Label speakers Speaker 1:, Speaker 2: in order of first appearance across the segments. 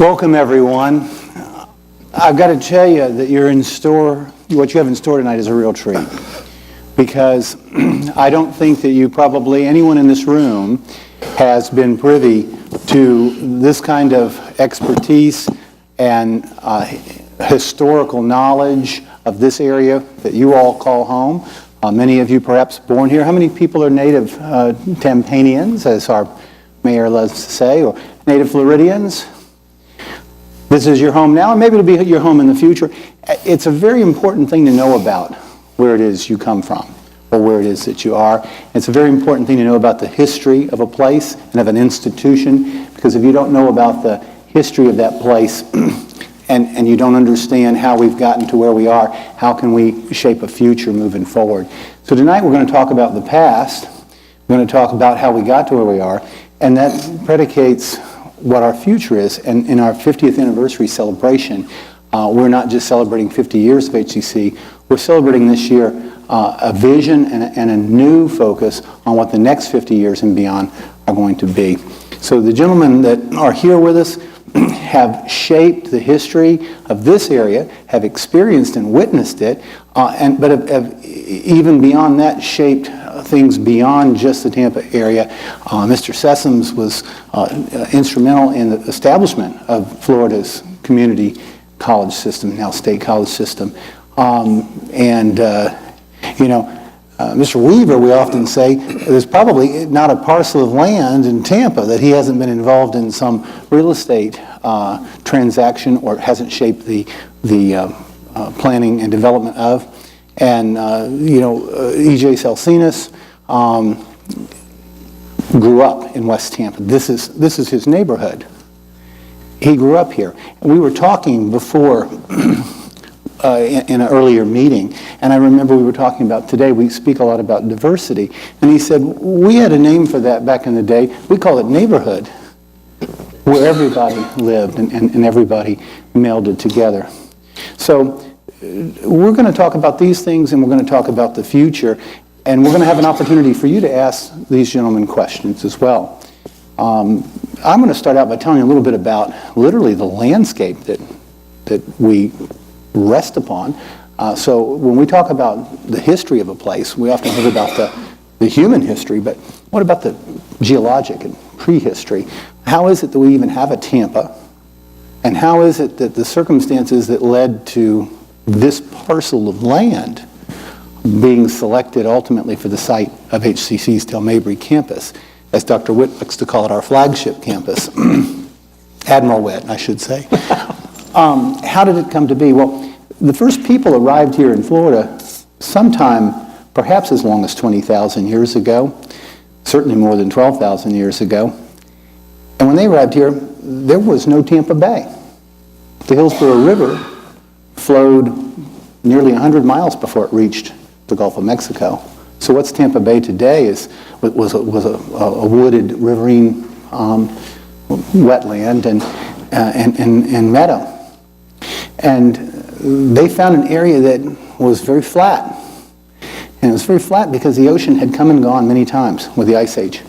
Speaker 1: Welcome, everyone. I've got to tell you that what you have in store tonight is a real treat, because I don't think that anyone in this room has been privy to this kind of expertise and historical knowledge of this area that you all call home. Many of you perhaps born here. How many people are native Tampanians, as our mayor loves to say, or native Floridians? This is your home now, and maybe it'll be your home in the future. It's a very important thing to know about where it is you come from, or where it is that you are. It's a very important thing to know about the history of a place and of an institution, because if you don't know about the history of that place and you don't understand how we've gotten to where we are, how can we shape a future moving forward? So tonight we're going to talk about the past. We're going to talk about how we got to where we are, and that predicates what our future is. And in our 50th anniversary celebration, we're not just celebrating 50 years of HCC, we're celebrating this year a vision and a new focus on what the next 50 years and beyond are going to be. So the gentlemen that are here with us have shaped the history of this area, have experienced and witnessed it, but have even beyond that shaped things beyond just the Tampa area. Mr. Sessums was instrumental in the establishment of Florida's community college system, now state college system. Mr. Weaver, we often say, there's probably not a parcel of land in Tampa that he hasn't been involved in some real estate transaction or hasn't shaped the planning and development of. And, E.J. Salcines grew up in West Tampa. This is his neighborhood. He grew up here. And we were talking before in an earlier meeting, and I remember we were talking about today, we speak a lot about diversity, and he said, we had a name for that back in the day. We call it neighborhood, where everybody lived and everybody melded together. So we're going to talk about these things, and we're going to talk about the future, and we're going to have an opportunity for you to ask these gentlemen questions as well. I'm going to start out by telling you a little bit about literally the landscape that we rest upon. So when we talk about the history of a place, we often hear about the human history, but what about the geologic and prehistory? How is it that we even have a Tampa? And how is it that the circumstances that led to this parcel of land being selected ultimately for the site of HCC's Mabry campus, as Dr. Witt likes to call it, our flagship campus, Admiral Witt, I should say. How did it come to be? Well, the first people arrived here in Florida sometime perhaps as long as 20,000 years ago, certainly more than 12,000 years ago. And when they arrived here, there was no Tampa Bay. The Hillsborough River flowed nearly 100 miles before it reached the Gulf of Mexico. So what's Tampa Bay today was a wooded riverine wetland and meadow. And they found an area that was very flat. And it was very flat because the ocean had come and gone many times with the Ice Age.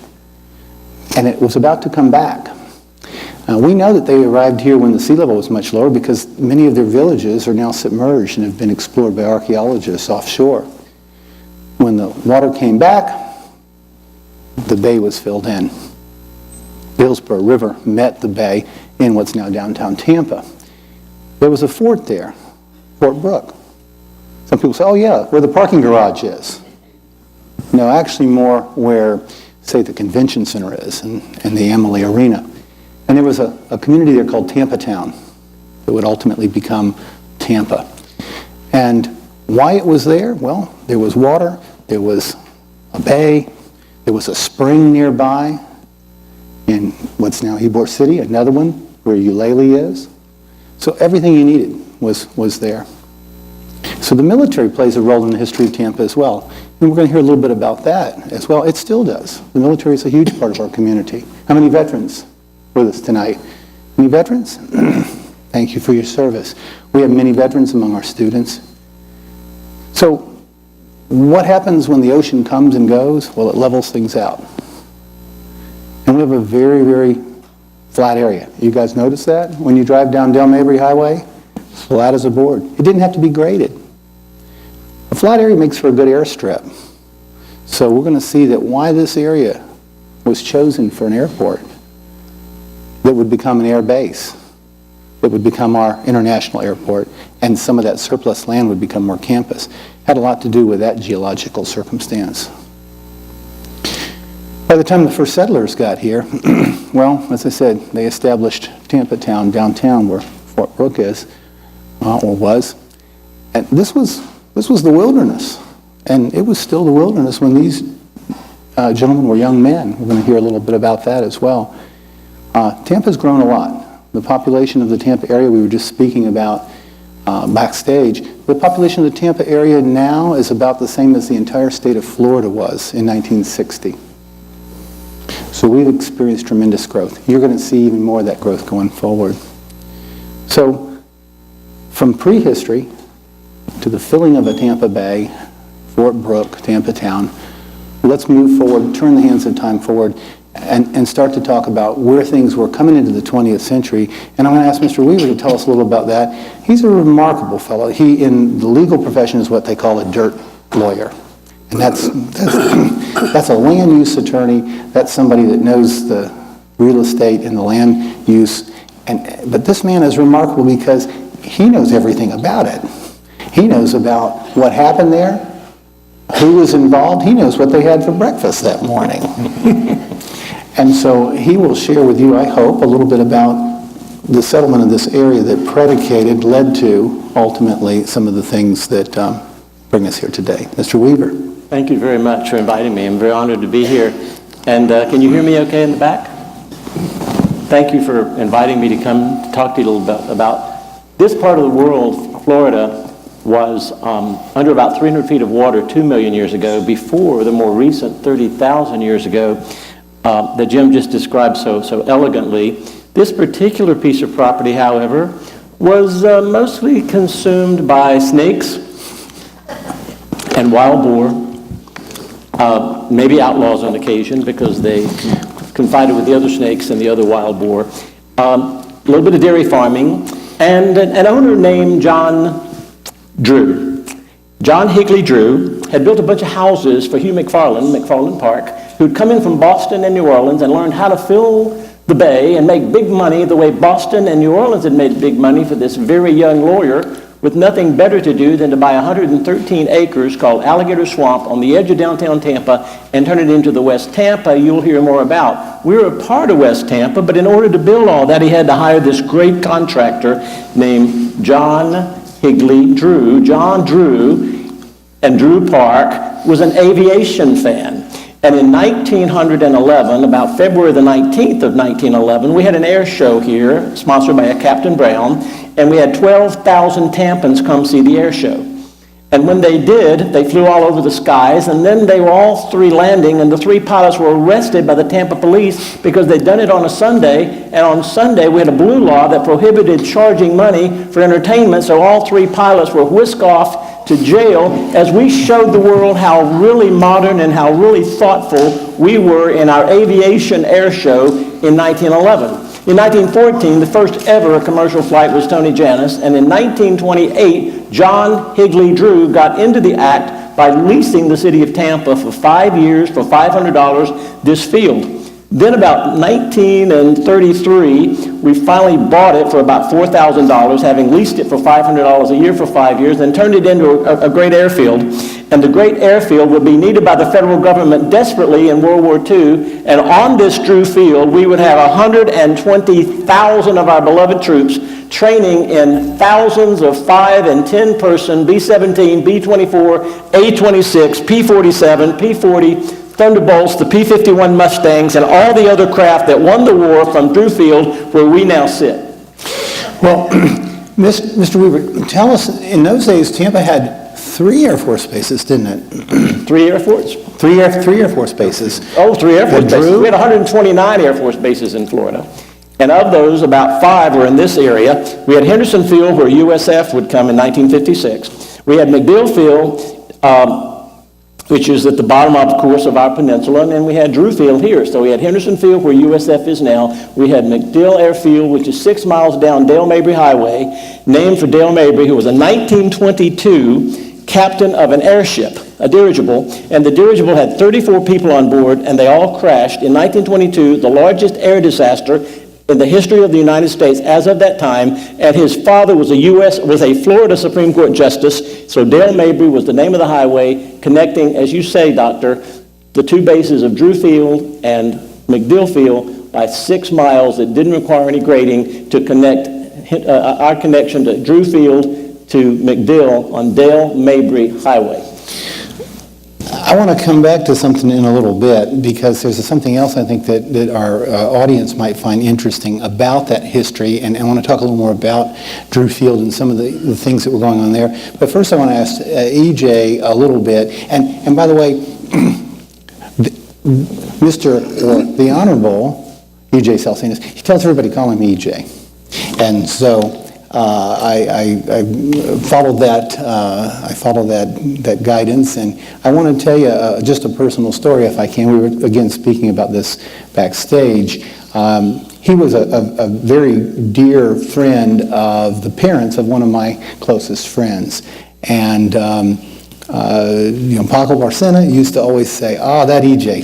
Speaker 1: And it was about to come back. We know that they arrived here when the sea level was much lower because many of their villages are now submerged and have been explored by archaeologists offshore. When the water came back, the bay was filled in. The Hillsborough River met the bay in what's now downtown Tampa. There was a fort there, Fort Brooke. Some people say, oh yeah, where the parking garage is. No, actually more where, say, the convention center is and the Amalie Arena. And there was a community there called Tampa Town that would ultimately become Tampa. And why it was there? Well, there was water, there was a bay, there was a spring nearby in what's now Ybor City, another one where Eulalie is. So everything you needed was there. So the military plays a role in the history of Tampa as well. And we're going to hear a little bit about that as well. It still does. The military is a huge part of our community. How many veterans with us tonight? Any veterans? Thank you for your service. We have many veterans among our students. So what happens when the ocean comes and goes? Well, it levels things out. And we have a very, very flat area. You guys notice that when you drive down Mabry Highway? Flat as a board. It didn't have to be graded. A flat area makes for a good airstrip. So we're going to see that why this area was chosen for an airport that would become an air base, that would become our international airport, and some of that surplus land would become more campus. Had a lot to do with that geological circumstance. By the time the first settlers got here, well, as I said, they established Tampa Town downtown where Fort Brooke is, or was. And this was the wilderness. And it was still the wilderness when these gentlemen were young men. We're going to hear a little bit about that as well. Tampa's grown a lot. The population of the Tampa area we were just speaking about backstage, the population of the Tampa area now is about the same as the entire state of Florida was in 1960. So we've experienced tremendous growth. You're going to see even more of that growth going forward. So from prehistory to the filling of a Tampa Bay, Fort Brooke, Tampa Town, let's move forward, turn the hands of time forward, and start to talk about where things were coming into the 20th century. And I'm going to ask Mr. Weaver to tell us a little about that. He's a remarkable fellow. He, in the legal profession, is what they call a dirt lawyer. And that's a land use attorney. That's somebody that knows the real estate and the land use. But this man is remarkable because he knows everything about it. He knows about what happened there, who was involved. He knows what they had for breakfast that morning. And so he will share with you, I hope, a little bit about the settlement of this area that led to, ultimately, some of the things that bring us here today. Mr. Weaver.
Speaker 2: Thank you very much for inviting me. I'm very honored to be here. And can you hear me okay in the back? Thank you for inviting me to come talk to you a little bit about this part of the world. Florida was under about 300 feet of water 2 million years ago, before the more recent 30,000 years ago that Jim just described so elegantly. This particular piece of property, however, was mostly consumed by snakes and wild boar, maybe outlaws on occasion because they confided with the other snakes and the other wild boar. A little bit of dairy farming, and an owner named John Drew. John Higley Drew had built a bunch of houses for Hugh McFarland Park, who'd come in from Boston and New Orleans and learned how to fill the bay and make big money the way Boston and New Orleans had made big money for this very young lawyer with nothing better to do than to buy 113 acres called Alligator Swamp on the edge of downtown Tampa and turn it into the West Tampa you'll hear more about. We're a part of West Tampa, but in order to build all that, he had to hire this great contractor named John Higley Drew. John Drew and Drew Park was an aviation fan. And in 1911, about February the 19th of 1911, we had an air show here, sponsored by a Captain Brown, and we had 12,000 Tampans come see the air show. And when they did, they flew all over the skies, and then they were all three landing, and the three pilots were arrested by the Tampa police because they'd done it on a Sunday, and on Sunday we had a blue law that prohibited charging money for entertainment, so all three pilots were whisked off to jail as we showed the world how really modern and how really thoughtful we were in our aviation air show in 1911. In 1914, the first ever commercial flight was Tony Jannus, and in 1928, John Higley Drew got into the act by leasing the city of Tampa for 5 years for $500 this field. Then about 1933, we finally bought it for about $4,000, having leased it for $500 a year for 5 years, and turned it into a great airfield. And the great airfield would be needed by the federal government desperately in World War II. And on this Drew Field, we would have 120,000 of our beloved troops training in thousands of 5 and 10 person B-17, B-24, A-26, P-47, P-40, Thunderbolts, the P-51 Mustangs, and all the other craft that won the war from Drew Field, where we now sit.
Speaker 1: Well, Mr. Weaver, tell us, in those days, Tampa had 3 Air Force bases, didn't it?
Speaker 2: 3 Air Force?
Speaker 1: 3 Air Force bases.
Speaker 2: Oh, 3 Air Force bases. We had 129 Air Force bases in Florida. And of those, about 5 were in this area. We had Henderson Field, where USF would come in 1956. We had McDill Field, which is at the bottom, of course, of our peninsula, and then we had Drew Field here. So we had Henderson Field, where USF is now. We had MacDill Airfield, which is 6 miles down Dale Mabry Highway, named for Dale Mabry, who was a 1922 captain of an airship, a dirigible, and the dirigible had 34 people on board, and they all crashed in 1922, the largest air disaster in the history of the United States as of that time, and his father was a Florida Supreme Court justice, so Dale Mabry was the name of the highway connecting, as you say, Doctor, the two bases of Drew Field and MacDill Field by 6 miles. It didn't require any grading to connect our connection to Drew Field to MacDill on Dale Mabry Highway.
Speaker 1: I want to come back to something in a little bit, because there's something else I think that our audience might find interesting about that history, and I want to talk a little more about Drew Field and some of the things that were going on there. But first I want to ask EJ a little bit, and by the way, the Honorable EJ Salcines, he tells everybody to call him EJ, and so I followed that. I followed that guidance, and I want to tell you just a personal story, if I can. We were again speaking about this backstage. He was a very dear friend of the parents of one of my closest friends, and Paco Barcena used to always say, that EJ,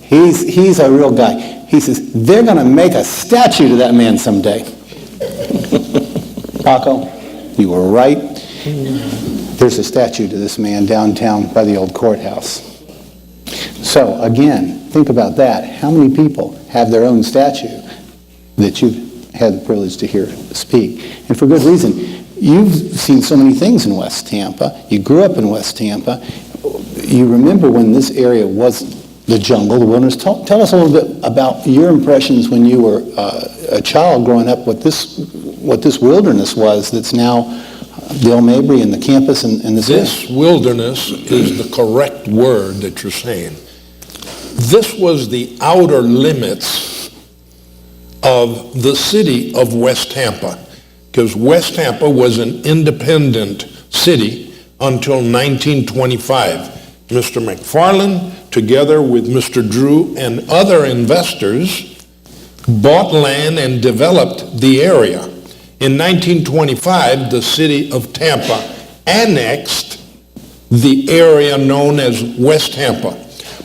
Speaker 1: he's a real guy. He says, they're going to make a statue to that man someday. Paco, you were right. There's a statue to this man downtown by the old courthouse. So again, think about that. How many people have their own statue that you've had the privilege to hear speak? And for good reason. You've seen so many things in West Tampa. You grew up in West Tampa. You remember when this area was the jungle, the wilderness. Tell us a little bit about your impressions when you were a child growing up, what this wilderness was that's now Dale Mabry and the campus and the city.
Speaker 3: This wilderness is the correct word that you're saying. This was the outer limits of the city of West Tampa, because West Tampa was an independent city until 1925. Mr. McFarland, together with Mr. Drew and other investors, bought land and developed the area. In 1925, the city of Tampa annexed the area known as West Tampa.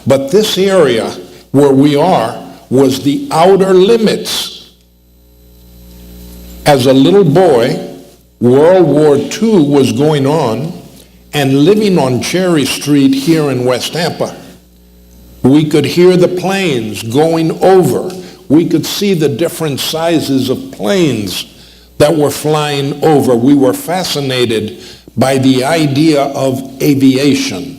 Speaker 3: But this area where we are was the outer limits. As a little boy, World War II was going on, and living on Cherry Street here in West Tampa, we could hear the planes going over. We could see the different sizes of planes that were flying over. We were fascinated by the idea of aviation.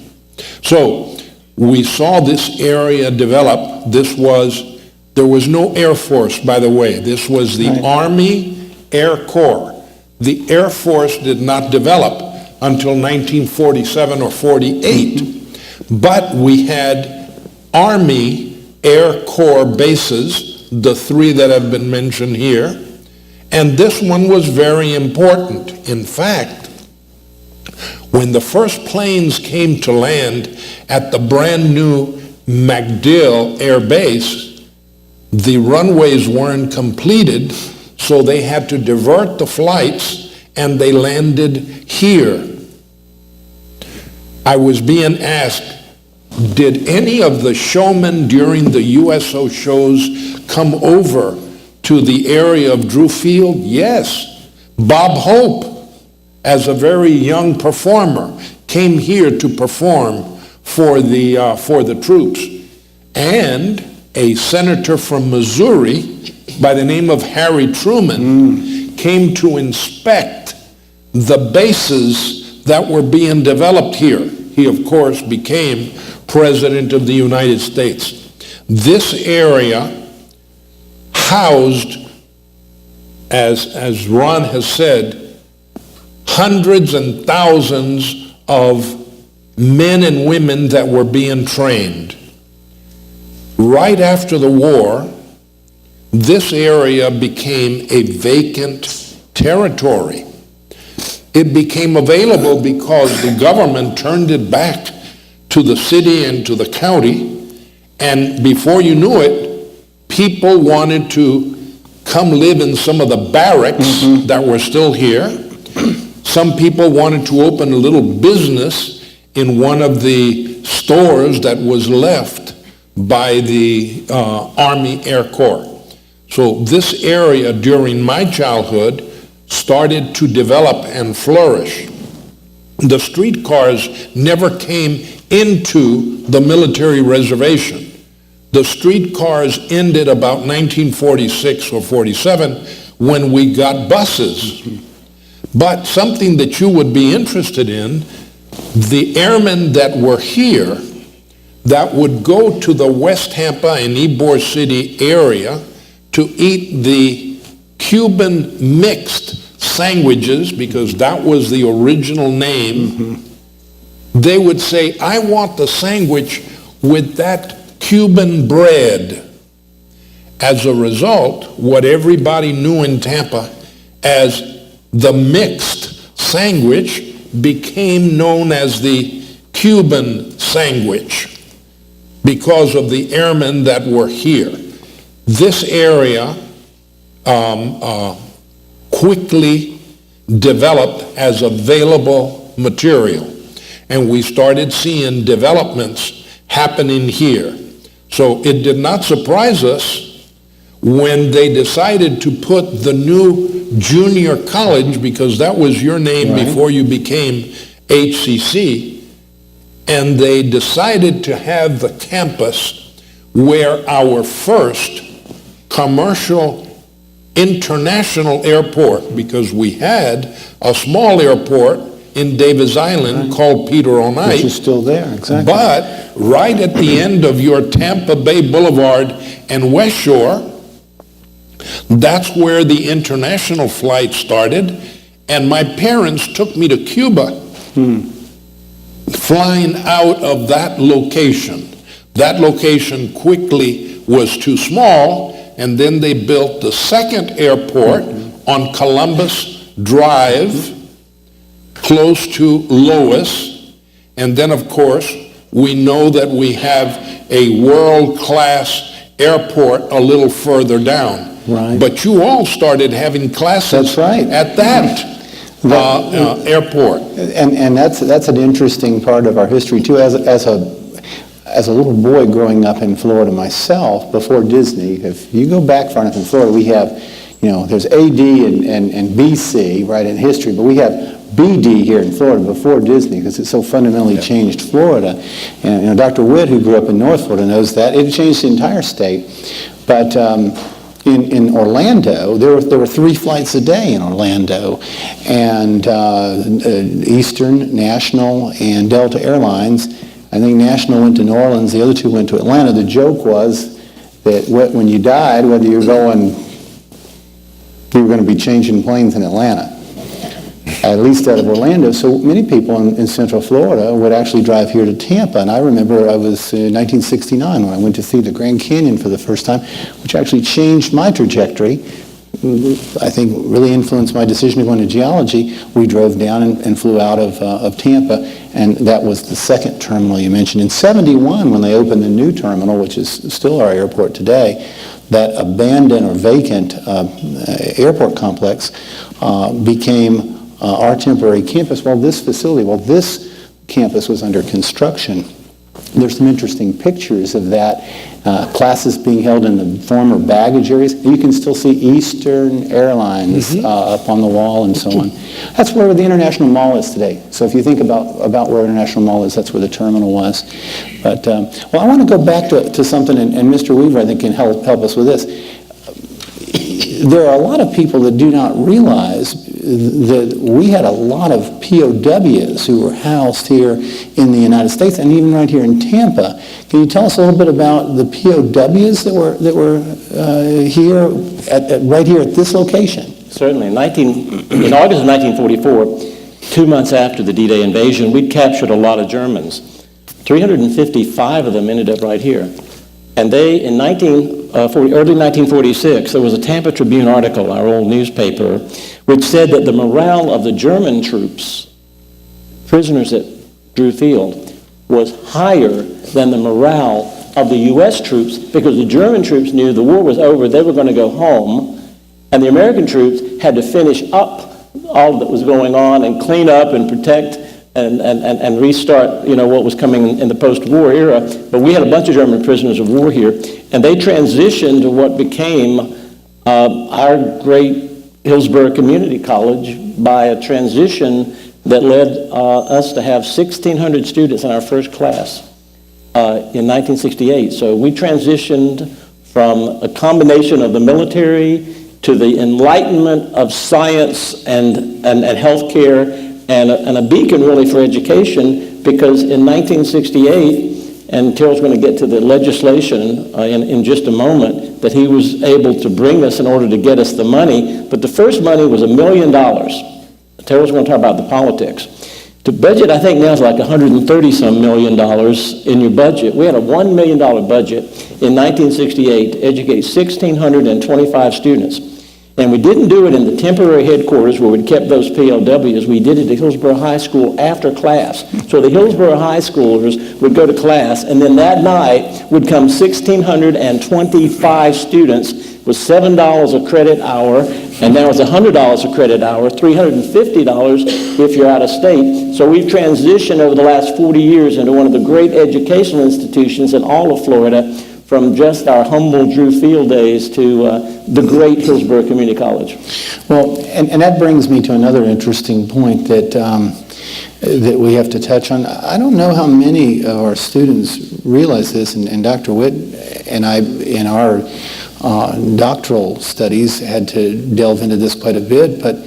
Speaker 3: So we saw this area develop. There was no Air Force, by the way. This was the Army Air Corps. The Air Force did not develop until 1947 or 48. But we had Army Air Corps bases, the three that have been mentioned here, and this one was very important. In fact, when the first planes came to land at the brand new MacDill Air Base, the runways weren't completed, so they had to divert the flights, and they landed here. I was being asked, did any of the showmen during the USO shows come over to the area of Drew Field? Yes. Bob Hope, as a very young performer, came here to perform for the troops. And a senator from Missouri by the name of Harry Truman came to inspect the bases that were being developed here. He, of course, became President of the United States. This area housed, as Ron has said, hundreds and thousands of men and women that were being trained. Right after the war, this area became a vacant territory. It became available because the government turned it back to the city and to the county, and before you knew it, people wanted to come live in some of the barracks that were still here. Some people wanted to open a little business in one of the stores that was left by the Army Air Corps. So this area during my childhood started to develop and flourish. The streetcars never came into the military reservation. The streetcars ended about 1946 or 47 when we got buses. But something that you would be interested in, the airmen that were here that would go to the West Tampa and Ybor City area to eat the Cuban mixed sandwiches, because that was the original name, they would say, I want the sandwich with that Cuban bread. As a result, what everybody knew in Tampa as the mixed sandwich became known as the Cuban sandwich because of the airmen that were here. This area quickly developed as available material, and we started seeing developments happening here. So it did not surprise us when they decided to put the new junior college, because that was your name before you became HCC, and they decided to have the campus where our first commercial international airport, because we had a small airport in Davis Island called Peter O'Knight.
Speaker 1: Which is still there, exactly.
Speaker 3: But right at the end of your Tampa Bay Boulevard and West Shore, that's where the international flight started, and my parents took me to Cuba, flying out of that location. That location quickly was too small, and then they built the second airport on Columbus Drive, close to Lois, and then of course we know that we have a world-class airport a little further down.
Speaker 1: Right.
Speaker 3: But you all started having classes at that airport.
Speaker 1: And that's an interesting part of our history too. As a little boy growing up in Florida myself, before Disney, if you go back far enough in Florida, we have, there's AD and BC, right, in history, but we have BD here in Florida before Disney, because it so fundamentally changed Florida. And Dr. Witt, who grew up in North Florida, knows that. It changed the entire state. But in Orlando, there were 3 flights a day in Orlando, and Eastern, National, and Delta Airlines. I think National went to New Orleans, the other 2 went to Atlanta. The joke was that when you died, whether you were going to be changing planes in Atlanta, at least out of Orlando. So many people in Central Florida would actually drive here to Tampa. And I remember I was in 1969 when I went to see the Grand Canyon for the first time, which actually changed my trajectory. I think really influenced my decision to go into geology. We drove down and flew out of Tampa, and that was the second terminal you mentioned. In 71, when they opened the new terminal, which is still our airport today, that abandoned or vacant airport complex became our temporary campus. This campus was under construction. There's some interesting pictures of that, classes being held in the former baggage areas. You can still see Eastern Airlines up on the wall and so on. That's where the International Mall is today. So if you think about where International Mall is, that's where the terminal was. But, I want to go back to something, and Mr. Weaver, I think, can help us with this. There are a lot of people that do not realize that we had a lot of POWs who were housed here in the United States, and even right here in Tampa. Can you tell us a little bit about the POWs that were here right here at this location?
Speaker 2: Certainly. In August of 1944, 2 months after the D-Day invasion, we'd captured a lot of Germans. 355 of them ended up right here. And they, in early 1946, there was a Tampa Tribune article, our old newspaper, which said that the morale of the German troops, prisoners at Drew Field, was higher than the morale of the U.S. troops, because the German troops knew the war was over, they were going to go home, and the American troops had to finish up all that was going on and clean up and protect and restart, what was coming in the post-war era. But we had a bunch of German prisoners of war here, and they transitioned to what became our great Hillsborough Community College by a transition that led us to have 1,600 students in our first class in 1968. So we transitioned from a combination of the military to the enlightenment of science and healthcare, and a beacon really for education, because in 1968, and Terrell's going to get to the legislation in just a moment, that he was able to bring us in order to get us the money. But the first money was $1 million. Terrell's going to talk about the politics. The budget, I think, now is like $130-some million in your budget. We had a $1 million budget in 1968 to educate 1,625 students. And we didn't do it in the temporary headquarters where we'd kept those PLWs. We did it at Hillsborough High School after class. So the Hillsborough High Schoolers would go to class, and then that night would come 1,625 students with $7 a credit hour, and now it's $100 a credit hour, $350 if you're out of state. So we've transitioned over the last 40 years into one of the great educational institutions in all of Florida, from just our humble Drew Field days to the great Hillsborough Community College.
Speaker 1: Well, and that brings me to another interesting point that we have to touch on. I don't know how many of our students realize this, and Dr. Witt and I, in our doctoral studies, had to delve into this quite a bit, but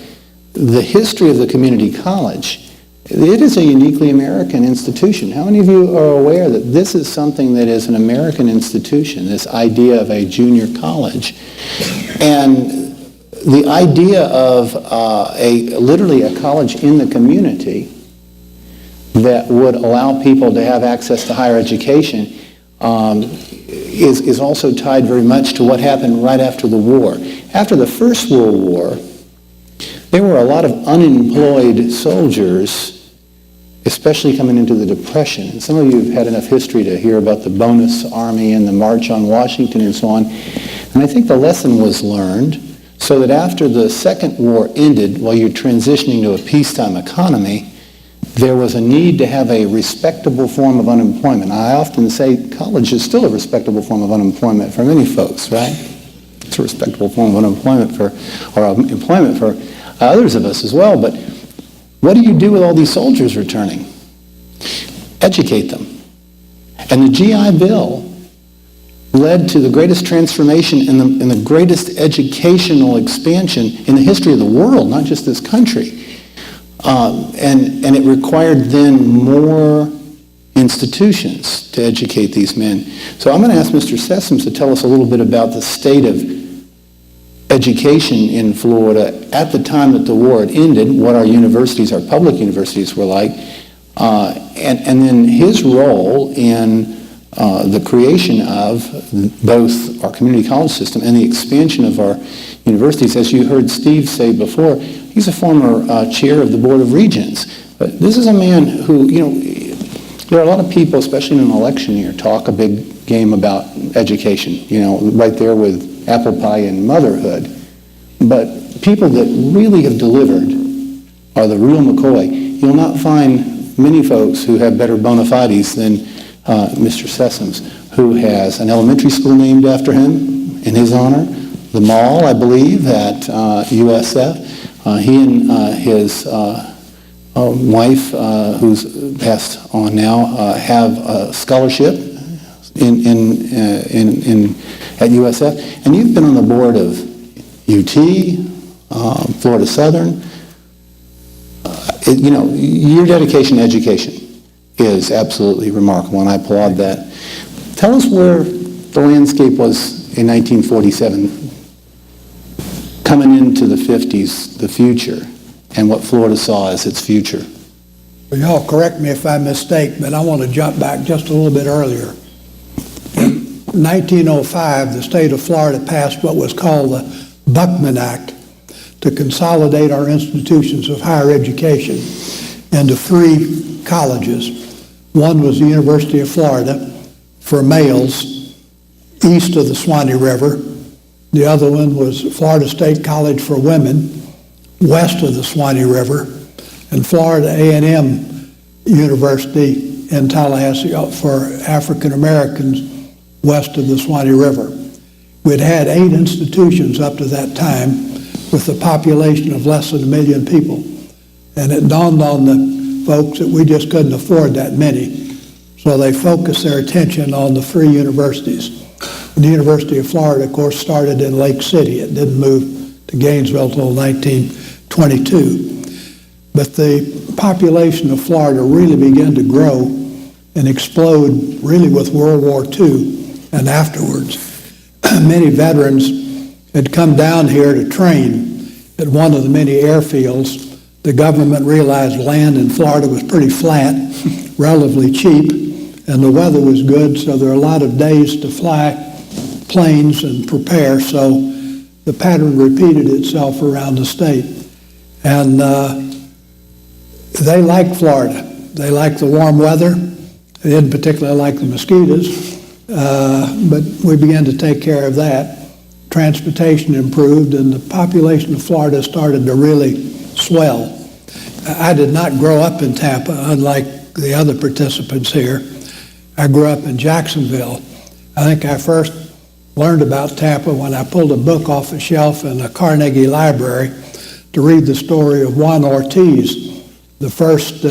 Speaker 1: the history of the community college, it is a uniquely American institution. How many of you are aware that this is something that is an American institution, this idea of a junior college? And the idea of literally a college in the community that would allow people to have access to higher education is also tied very much to what happened right after the war. After the First World War, there were a lot of unemployed soldiers, especially coming into the Depression. And some of you have had enough history to hear about the Bonus Army and the March on Washington and so on. And I think the lesson was learned so that after the Second War ended, while you're transitioning to a peacetime economy, there was a need to have a respectable form of unemployment. I often say college is still a respectable form of unemployment for many folks, right? It's a respectable form of unemployment or employment for others of us as well, but what do you do with all these soldiers returning? Educate them. And the GI Bill led to the greatest transformation and the greatest educational expansion in the history of the world, not just this country. And it required then more institutions to educate these men. So I'm going to ask Mr. Sessums to tell us a little bit about the state of education in Florida at the time that the war had ended, what our universities, our public universities were like, and then his role in the creation of both our community college system and the expansion of our universities. As you heard Steve say before, he's a former chair of the Board of Regents. But this is a man who, there are a lot of people, especially in an election year, talk a big game about education, right there with apple pie and motherhood. But people that really have delivered are the real McCoy. You'll not find many folks who have better bona fides than Mr. Sessums, who has an elementary school named after him in his honor, the mall, I believe, at USF. He and his wife, who's passed on now, have a scholarship at USF, and you've been on the board of UT, Florida Southern. Your dedication to education is absolutely remarkable, and I applaud that. Tell us where the landscape was in 1947, coming into the 50s, the future, and what Florida saw as its future.
Speaker 4: Well, y'all correct me if I mistake, but I want to jump back just a little bit earlier. In 1905, the state of Florida passed what was called the Buckman Act to consolidate our institutions of higher education into 3 colleges. One was the University of Florida for males east of the Swanee River. The other one was Florida State College for women west of the Swanee River, and Florida A&M University in Tallahassee for African Americans west of the Swanee River. We'd had 8 institutions up to that time with a population of less than 1 million people. And it dawned on the folks that we just couldn't afford that many. So they focused their attention on the free universities. The University of Florida, of course, started in Lake City. It didn't move to Gainesville until 1922. But the population of Florida really began to grow and explode really with World War II and afterwards. Many veterans had come down here to train at one of the many airfields. The government realized land in Florida was pretty flat, relatively cheap, and the weather was good, so there were a lot of days to fly planes and prepare, so the pattern repeated itself around the state. And they liked Florida. They liked the warm weather. They didn't particularly like the mosquitoes, but we began to take care of that. Transportation improved, and the population of Florida started to really swell. I did not grow up in Tampa, unlike the other participants here. I grew up in Jacksonville. I think I first learned about Tampa when I pulled a book off a shelf in the Carnegie Library to read the story of Juan Ortiz, the first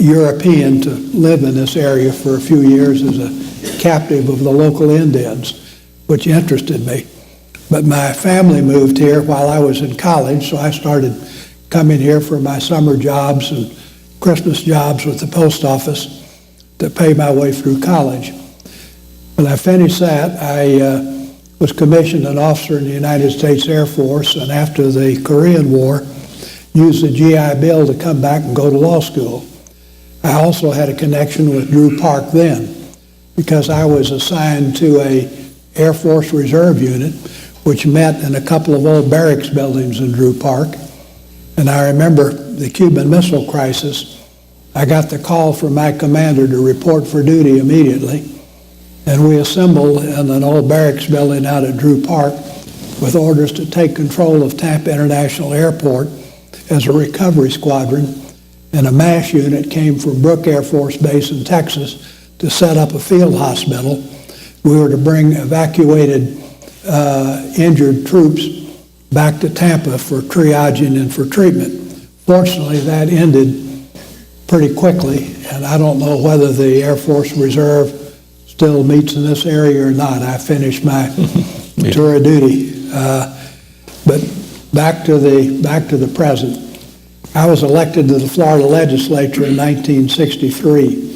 Speaker 4: European to live in this area for a few years as a captive of the local Indians, which interested me. But my family moved here while I was in college, so I started coming here for my summer jobs and Christmas jobs with the post office to pay my way through college. When I finished that, I was commissioned an officer in the United States Air Force, and after the Korean War, used the GI Bill to come back and go to law school. I also had a connection with Drew Park then, because I was assigned to a Air Force Reserve unit, which met in a couple of old barracks buildings in Drew Park. And I remember the Cuban Missile Crisis. I got the call from my commander to report for duty immediately. And we assembled in an old barracks building out at Drew Park with orders to take control of Tampa International Airport as a recovery squadron. And a MASH unit came from Brooke Air Force Base in Texas to set up a field hospital. We were to bring evacuated injured troops back to Tampa for triaging and for treatment. Fortunately, that ended pretty quickly, and I don't know whether the Air Force Reserve still meets in this area or not. I finished my tour of duty. But back to the present. I was elected to the Florida legislature in 1963.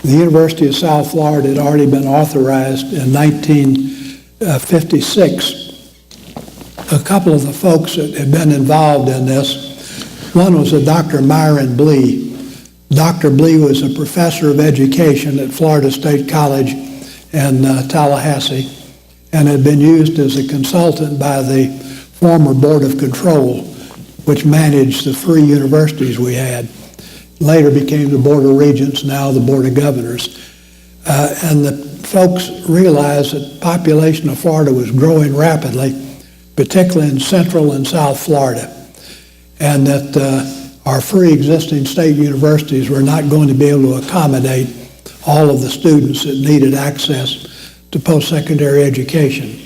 Speaker 4: The University of South Florida had already been authorized in 1956. A couple of the folks that had been involved in this, one was a Dr. Myron Blee. Dr. Blee was a professor of education at Florida State College in Tallahassee and had been used as a consultant by the former Board of Control, which managed the free universities we had. Later became the Board of Regents, now the Board of Governors. And the folks realized that the population of Florida was growing rapidly, particularly in Central and South Florida, and that our free existing state universities were not going to be able to accommodate all of the students that needed access to post-secondary education.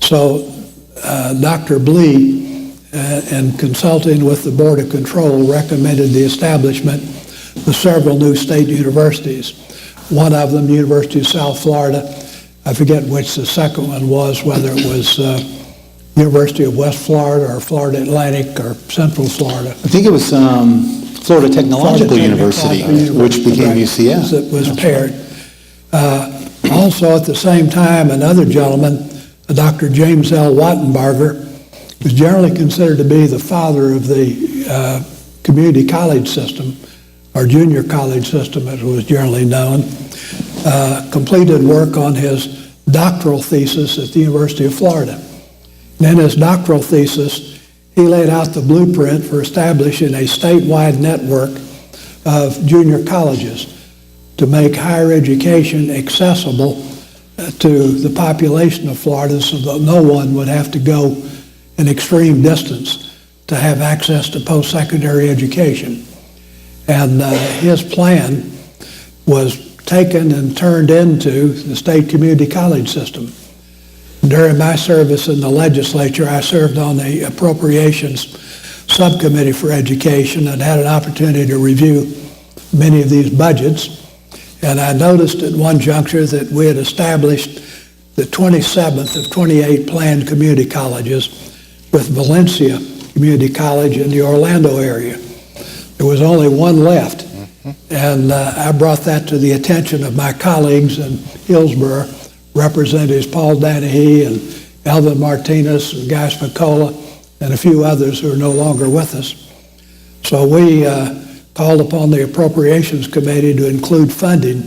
Speaker 4: So Dr. Blee, in consulting with the Board of Control, recommended the establishment of several new state universities. One of them, University of South Florida. I forget which the second one was, whether it was University of West Florida or Florida Atlantic or Central Florida.
Speaker 1: I think it was Florida Technological University, which became UCF.
Speaker 4: That was paired. Also at the same time, another gentleman, Dr. James L. Wattenbarger, was generally considered to be the father of the community college system, or junior college system as it was generally known, completed work on his doctoral thesis at the University of Florida. And in his doctoral thesis, he laid out the blueprint for establishing a statewide network of junior colleges to make higher education accessible to the population of Florida so that no one would have to go an extreme distance to have access to post-secondary education. And his plan was taken and turned into the state community college system. During my service in the legislature, I served on the Appropriations Subcommittee for Education and had an opportunity to review many of these budgets. And I noticed at one juncture that we had established the 27th of 28 planned community colleges, with Valencia Community College in the Orlando area. There was only one left. And I brought that to the attention of my colleagues in Hillsborough, Representatives Paul Danahy and Alvin Martinez and Guy Spicola and a few others who are no longer with us. So we called upon the Appropriations Committee to include funding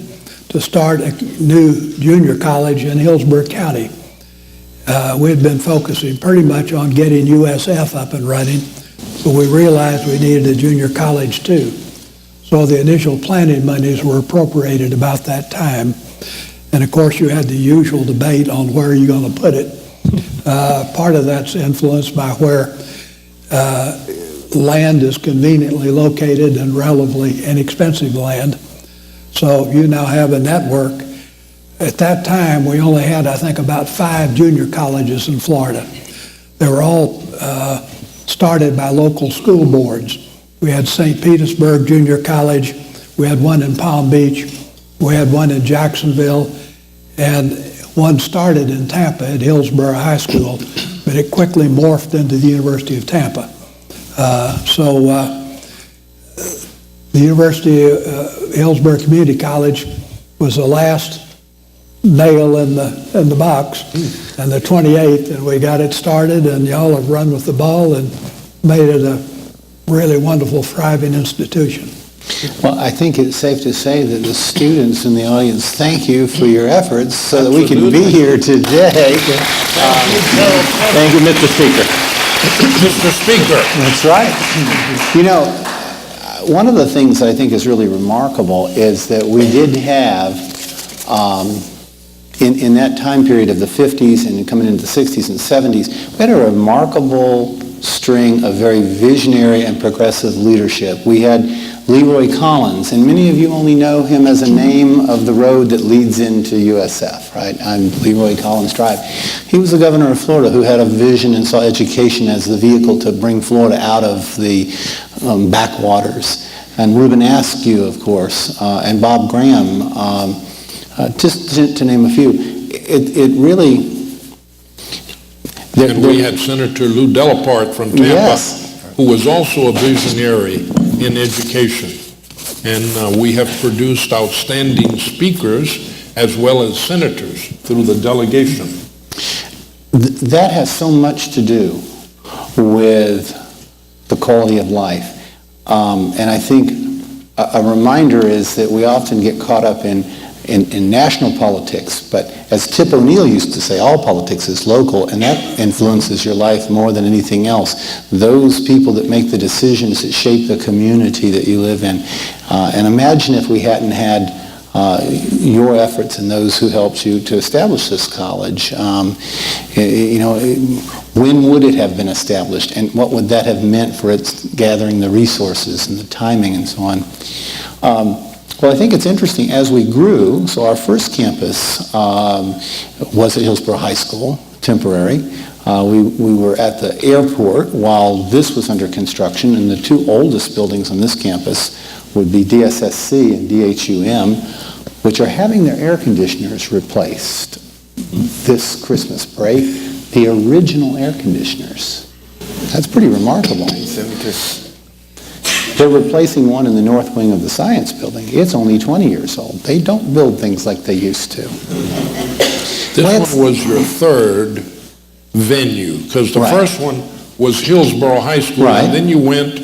Speaker 4: to start a new junior college in Hillsborough County. We had been focusing pretty much on getting USF up and running, but we realized we needed a junior college too. So the initial planning monies were appropriated about that time. And of course you had the usual debate on where you're going to put it. Part of that's influenced by where land is conveniently located and relatively inexpensive land. So you now have a network. At that time, we only had, I think, about 5 junior colleges in Florida. They were all started by local school boards. We had St. Petersburg Junior College, we had one in Palm Beach, we had one in Jacksonville, and one started in Tampa at Hillsborough High School, but it quickly morphed into the University of Tampa. The University of Hillsborough Community College was the last nail in the box, and the 28th, and we got it started, and y'all have run with the ball and made it a really wonderful, thriving institution.
Speaker 1: Well, I think it's safe to say that the students in the audience thank you for your efforts so that we can be here today.
Speaker 2: Thank you, Mr. Speaker.
Speaker 3: Mr. Speaker.
Speaker 1: That's right. You know, one of the things I think is really remarkable is that we did have, in that time period of the 50s and coming into the 60s and 70s, we had a remarkable string of very visionary and progressive leadership. We had Leroy Collins, and many of you only know him as a name of the road that leads into USF, right? On Leroy Collins Drive. He was the governor of Florida who had a vision and saw education as the vehicle to bring Florida out of the backwaters. And Reuben Askew, of course, and Bob Graham, just to name a few. It really...
Speaker 3: And we had Senator Lou Delapart from Tampa,
Speaker 1: yes,
Speaker 3: who was also a visionary in education. And we have produced outstanding speakers as well as senators through the delegation.
Speaker 1: That has so much to do with the quality of life. And I think a reminder is that we often get caught up in national politics, but as Tip O'Neill used to say, all politics is local, and that influences your life more than anything else. Those people that make the decisions that shape the community that you live in. And imagine if we hadn't had your efforts and those who helped you to establish this college. When would it have been established, and what would that have meant for its gathering the resources and the timing and so on? Well, I think it's interesting, as we grew, so our first campus was at Hillsborough High School, temporary. We were at the airport while this was under construction, and the two oldest buildings on this campus would be DSSC and DHUM, which are having their air conditioners replaced this Christmas break. The original air conditioners. That's pretty remarkable. They're replacing one in the north wing of the science building. It's only 20 years old. They don't build things like they used to.
Speaker 3: This one was your third venue, because the first one was Hillsborough High School, and then you went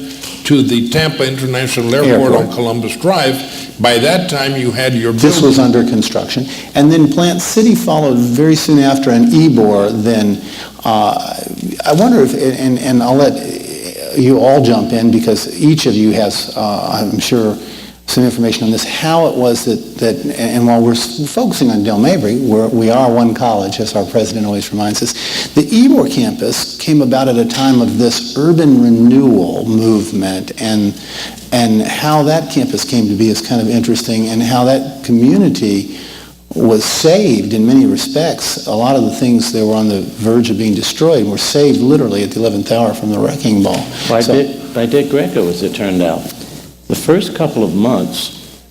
Speaker 3: to the Tampa International Airport on Columbus Drive. By that time, you had your building.
Speaker 1: This was under construction. And then Plant City followed very soon after, and Ybor then. I wonder if, and I'll let you all jump in, because each of you has, I'm sure, some information on this, how it was that and while we're focusing on Del Mabry, we are one college, as our president always reminds us, the Ybor campus came about at a time of this urban renewal movement, and how that campus came to be is kind of interesting, and how that community was saved in many respects. A lot of the things that were on the verge of being destroyed were saved literally at the 11th hour from the wrecking ball.
Speaker 2: By Dick Greco, as it turned out. The first couple of months,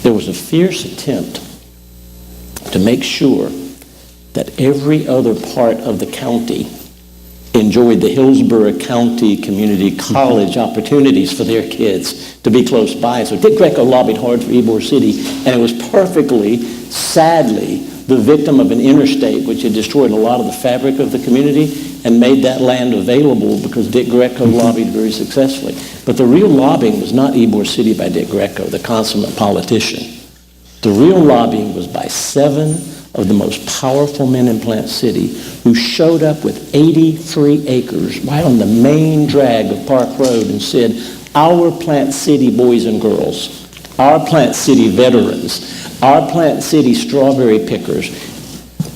Speaker 2: there was a fierce attempt to make sure that every other part of the county enjoyed the Hillsborough County Community College opportunities for their kids to be close by. So Dick Greco lobbied hard for Ybor City, and it was perfectly, sadly, the victim of an interstate which had destroyed a lot of the fabric of the community and made that land available because Dick Greco lobbied very successfully. But the real lobbying was not Ybor City by Dick Greco, the consummate politician. The real lobbying was by 7 of the most powerful men in Plant City who showed up with 83 acres right on the main drag of Park Road and said, our Plant City boys and girls, our Plant City veterans, our Plant City strawberry pickers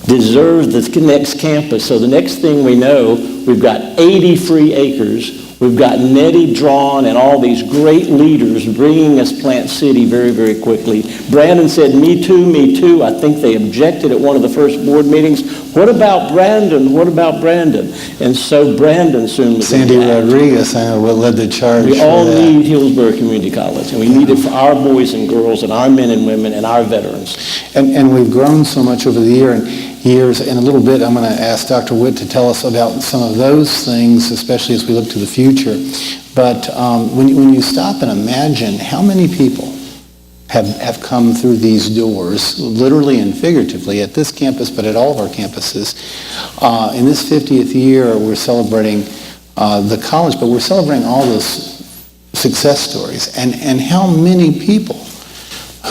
Speaker 2: deserve the next campus. So the next thing we know, we've got 80 free acres. We've got Nettie Drawn and all these great leaders bringing us Plant City very, very quickly. Brandon said, me too, me too. I think they objected at one of the first board meetings. What about Brandon? What about Brandon? And so Brandon soon was
Speaker 1: Sandy
Speaker 2: intact.
Speaker 1: Rodriguez, I know, led the charge.
Speaker 2: We
Speaker 1: for
Speaker 2: all
Speaker 1: that.
Speaker 2: need Hillsborough Community College, and we need it for our boys and girls and our men and women and our veterans.
Speaker 1: And we've grown so much over the years. In a little bit, I'm going to ask Dr. Witt to tell us about some of those things, especially as we look to the future. But when you stop and imagine how many people have come through these doors, literally and figuratively, at this campus, but at all of our campuses. In this 50th year, we're celebrating the college, but we're celebrating all those success stories, and how many people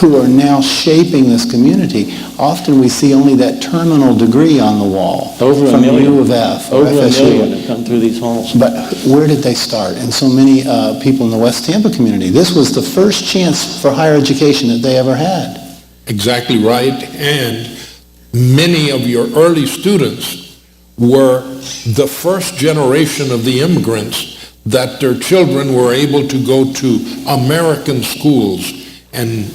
Speaker 1: who are now shaping this community. Often we see only that terminal degree on the wall.
Speaker 2: Over a
Speaker 1: from
Speaker 2: million.
Speaker 1: U of F. or
Speaker 2: Over a
Speaker 1: FSU.
Speaker 2: million have come through these halls.
Speaker 1: But where did they start? And so many people in the West Tampa community, this was the first chance for higher education that they ever had.
Speaker 3: Exactly right. And many of your early students were the first generation of the immigrants that their children were able to go to American schools. And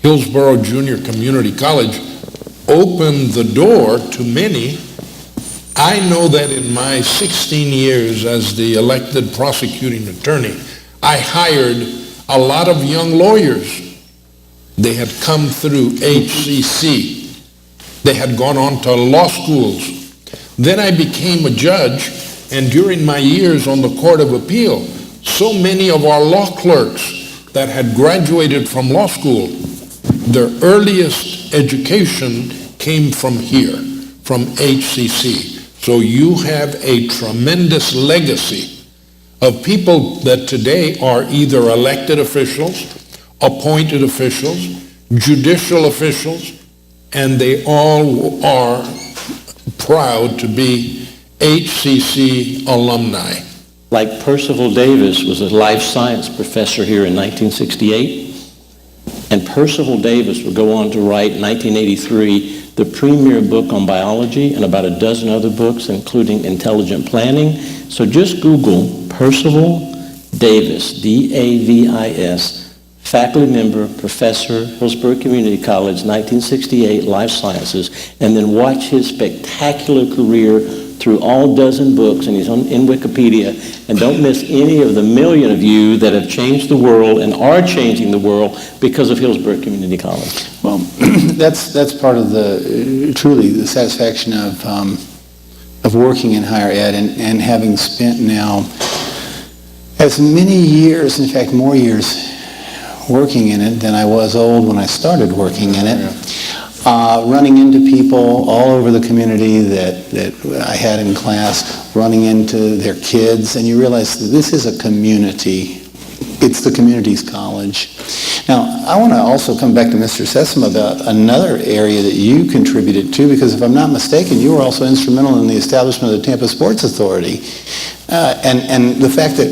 Speaker 3: Hillsborough Junior Community College opened the door to many. I know that in my 16 years as the elected prosecuting attorney, I hired a lot of young lawyers. They had come through HCC. They had gone on to law schools. Then I became a judge, and during my years on the Court of Appeal, so many of our law clerks that had graduated from law school, their earliest education came from here, from HCC. So you have a tremendous legacy of people that today are either elected officials, appointed officials, judicial officials, and they all are proud to be HCC alumni.
Speaker 2: Like Percival Davis was a life science professor here in 1968, and Percival Davis would go on to write in 1983 the premier book on biology and about a dozen other books, including Intelligent Planning. So just Google Percival Davis, D-A-V-I-S, faculty member, professor, Hillsborough Community College, 1968, Life Sciences, and then watch his spectacular career through all dozen books, and he's in Wikipedia, and don't miss any of the million of you that have changed the world and are changing the world because of Hillsborough Community College.
Speaker 1: Well, that's part of truly the satisfaction of working in higher ed and having spent now as many years, in fact more years, working in it than I was old when I started working in it. Running into people all over the community that I had in class, running into their kids, and you realize that this is a community. It's the community's college. Now, I want to also come back to Mr. Sessum about another area that you contributed to, because if I'm not mistaken, you were also instrumental in the establishment of the Tampa Sports Authority. And the fact that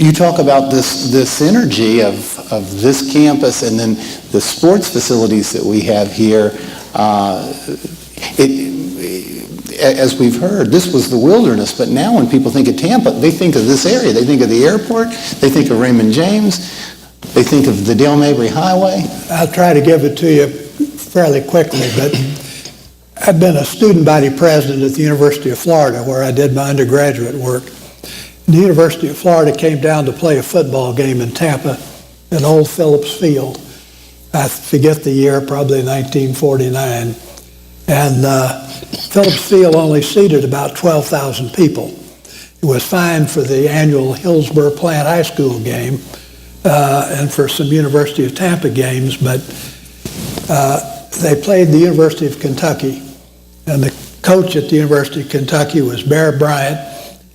Speaker 1: you talk about this synergy of of this campus and then the sports facilities that we have here, as we've heard, this was the wilderness, but now when people think of Tampa, they think of this area. They think of the airport, they think of Raymond James, they think of the Dale Mabry Highway.
Speaker 4: I'll try to give it to you fairly quickly, but I've been a student body president at the University of Florida, where I did my undergraduate work. The University of Florida came down to play a football game in Tampa at Old Phillips Field. I forget the year, probably 1949. And Phillips Field only seated about 12,000 people. It was fine for the annual Hillsborough Plant High School game and for some University of Tampa games, but they played the University of Kentucky. And the coach at the University of Kentucky was Bear Bryant,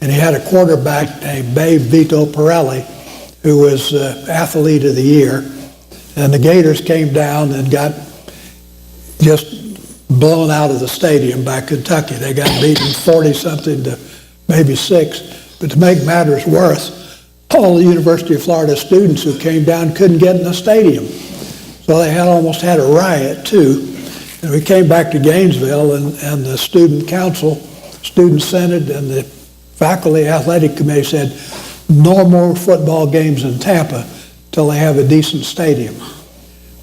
Speaker 4: and he had a quarterback named Babe Vito Pirelli, who was Athlete of the Year. And the Gators came down and got just blown out of the stadium by Kentucky. They got beaten 40-something to maybe 6. But to make matters worse, all the University of Florida students who came down couldn't get in the stadium. So they almost had a riot, too. And we came back to Gainesville, and the student council, student senate, and the faculty athletic committee said, no more football games in Tampa till they have a decent stadium.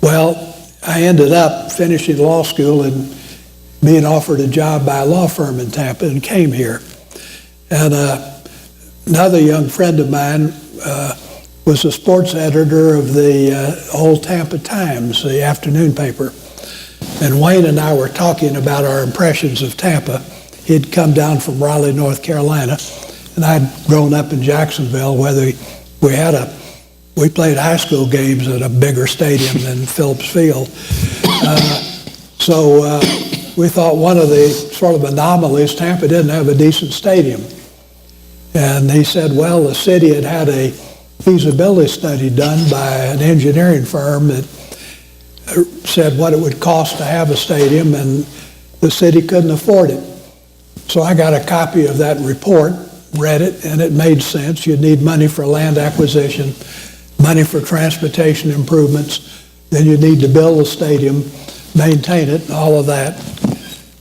Speaker 4: Well, I ended up finishing law school and being offered a job by a law firm in Tampa and came here. And another young friend of mine was the sports editor of the Old Tampa Times, the afternoon paper. And Wayne and I were talking about our impressions of Tampa. He'd come down from Raleigh, North Carolina, and I'd grown up in Jacksonville, where we played high school games at a bigger stadium than Phillips Field. So we thought one of the sort of anomalies, Tampa didn't have a decent stadium. And he said, well, the city had a feasibility study done by an engineering firm that said what it would cost to have a stadium, and the city couldn't afford it. So I got a copy of that report, read it, and it made sense. You'd need money for land acquisition, money for transportation improvements, then you need to build a stadium, maintain it, all of that.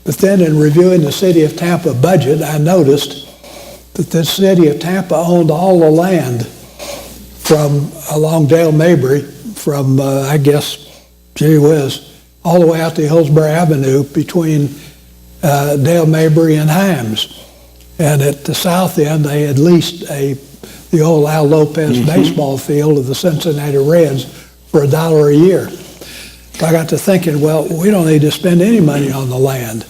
Speaker 4: But then in reviewing the city of Tampa budget, I noticed that the city of Tampa owned all the land from along Dale Mabry, from I guess, gee whiz, all the way out to Hillsborough Avenue between Dale Mabry and Himes. And at the south end, they had leased the old Al Lopez baseball field of the Cincinnati Reds for $1 a year. So I got to thinking, well, we don't need to spend any money on the land.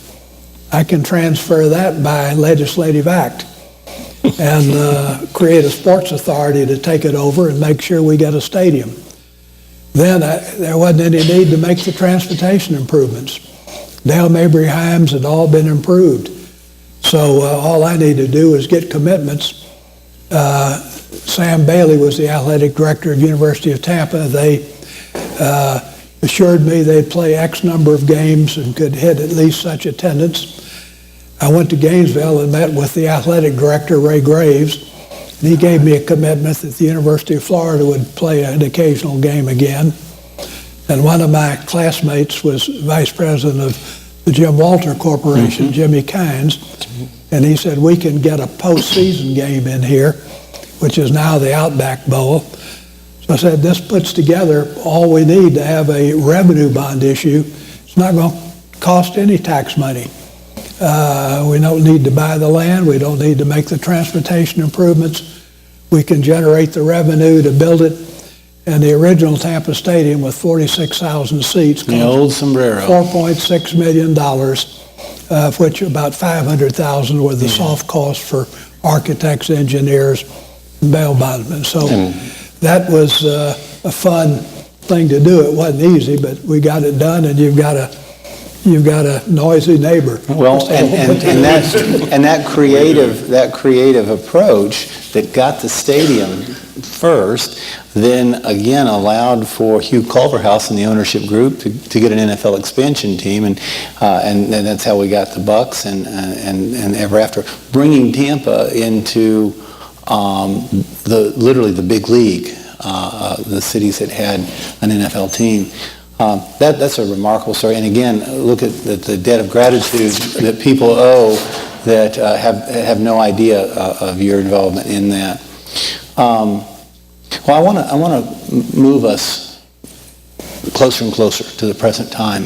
Speaker 4: I can transfer that by legislative act and create a sports authority to take it over and make sure we get a stadium. Then there wasn't any need to make the transportation improvements. Dale Mabry Himes had all been improved. So all I need to do is get commitments. Sam Bailey was the athletic director of University of Tampa. They assured me they'd play X number of games and could hit at least such attendance. I went to Gainesville and met with the athletic director, Ray Graves, and he gave me a commitment that the University of Florida would play an occasional game again. And one of my classmates was vice president of the Jim Walter Corporation, Jimmy Kynes, and he said, we can get a postseason game in here, which is now the Outback Bowl. So I said, this puts together all we need to have a revenue bond issue. It's not going to cost any tax money. We don't need to buy the land. We don't need to make the transportation improvements. We can generate the revenue to build it. And the original Tampa Stadium with 46,000 seats
Speaker 1: The old sombrero.
Speaker 4: $4.6 million, of which about 500,000 were the soft costs for architects, engineers, and bail bondsmen. So that was a fun thing to do. It wasn't easy, but we got it done, and you've got a noisy neighbor.
Speaker 1: Well, and that creative approach that got the stadium first, then again allowed for Hugh Culverhouse and the ownership group to get an NFL expansion team, and that's how we got the Bucks and ever after, bringing Tampa into literally the big league the cities that had an NFL team. That's a remarkable story. And again, look at the debt of gratitude that people owe that have no idea of your involvement in that. Well, I want to move us closer and closer to the present time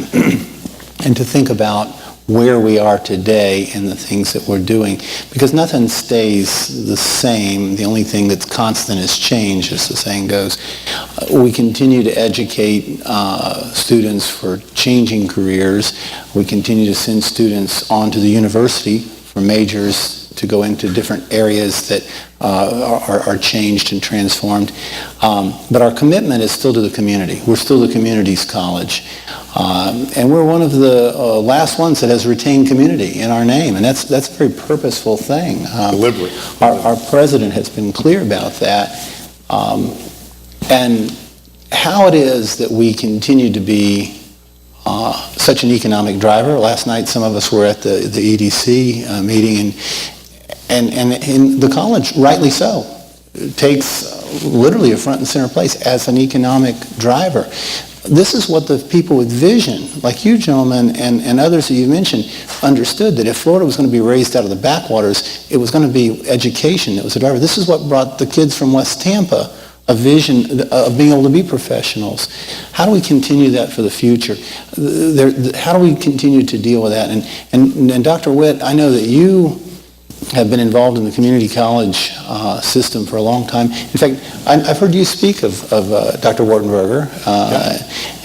Speaker 1: and to think about where we are today and the things that we're doing, because nothing stays the same. The only thing that's constant is change, as the saying goes. We continue to educate students for changing careers. We continue to send students on to the university for majors to go into different areas that are changed and transformed. But our commitment is still to the community. We're still the community's college. And we're one of the last ones that has retained community in our name, and that's a very purposeful thing.
Speaker 5: Deliberate.
Speaker 1: Our president has been clear about that, and how it is that we continue to be such an economic driver. Last night, some of us were at the EDC meeting, and the college, rightly so, takes literally a front and center place as an economic driver. This is what the people with vision, like you gentlemen and others that you mentioned, understood, that if Florida was going to be raised out of the backwaters, it was going to be education that was the driver. This is what brought the kids from West Tampa a vision of being able to be professionals. How do we continue that for the future? How do we continue to deal with that? And Dr. Witt, I know that you have been involved in the community college system for a long time. In fact, I've heard you speak of Dr. Wartenberger.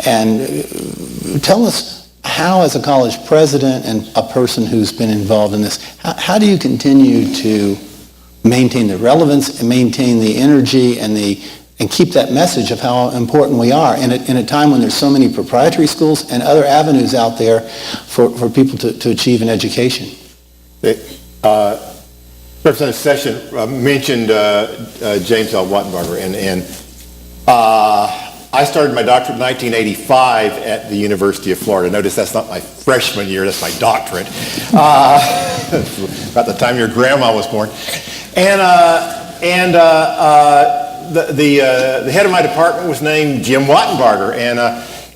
Speaker 1: And tell us how, as a college president and a person who's been involved in this, how do you continue to maintain the relevance and maintain the energy and keep that message of how important we are in a time when there's so many proprietary schools and other avenues out there for people to achieve an education?
Speaker 5: Representative Sessions mentioned James L. Wattenberger, and I started my doctorate in 1985 at the University of Florida. Notice that's not my freshman year, that's my doctorate. About the time your grandma was born. And the head of my department was named Jim Wattenberger,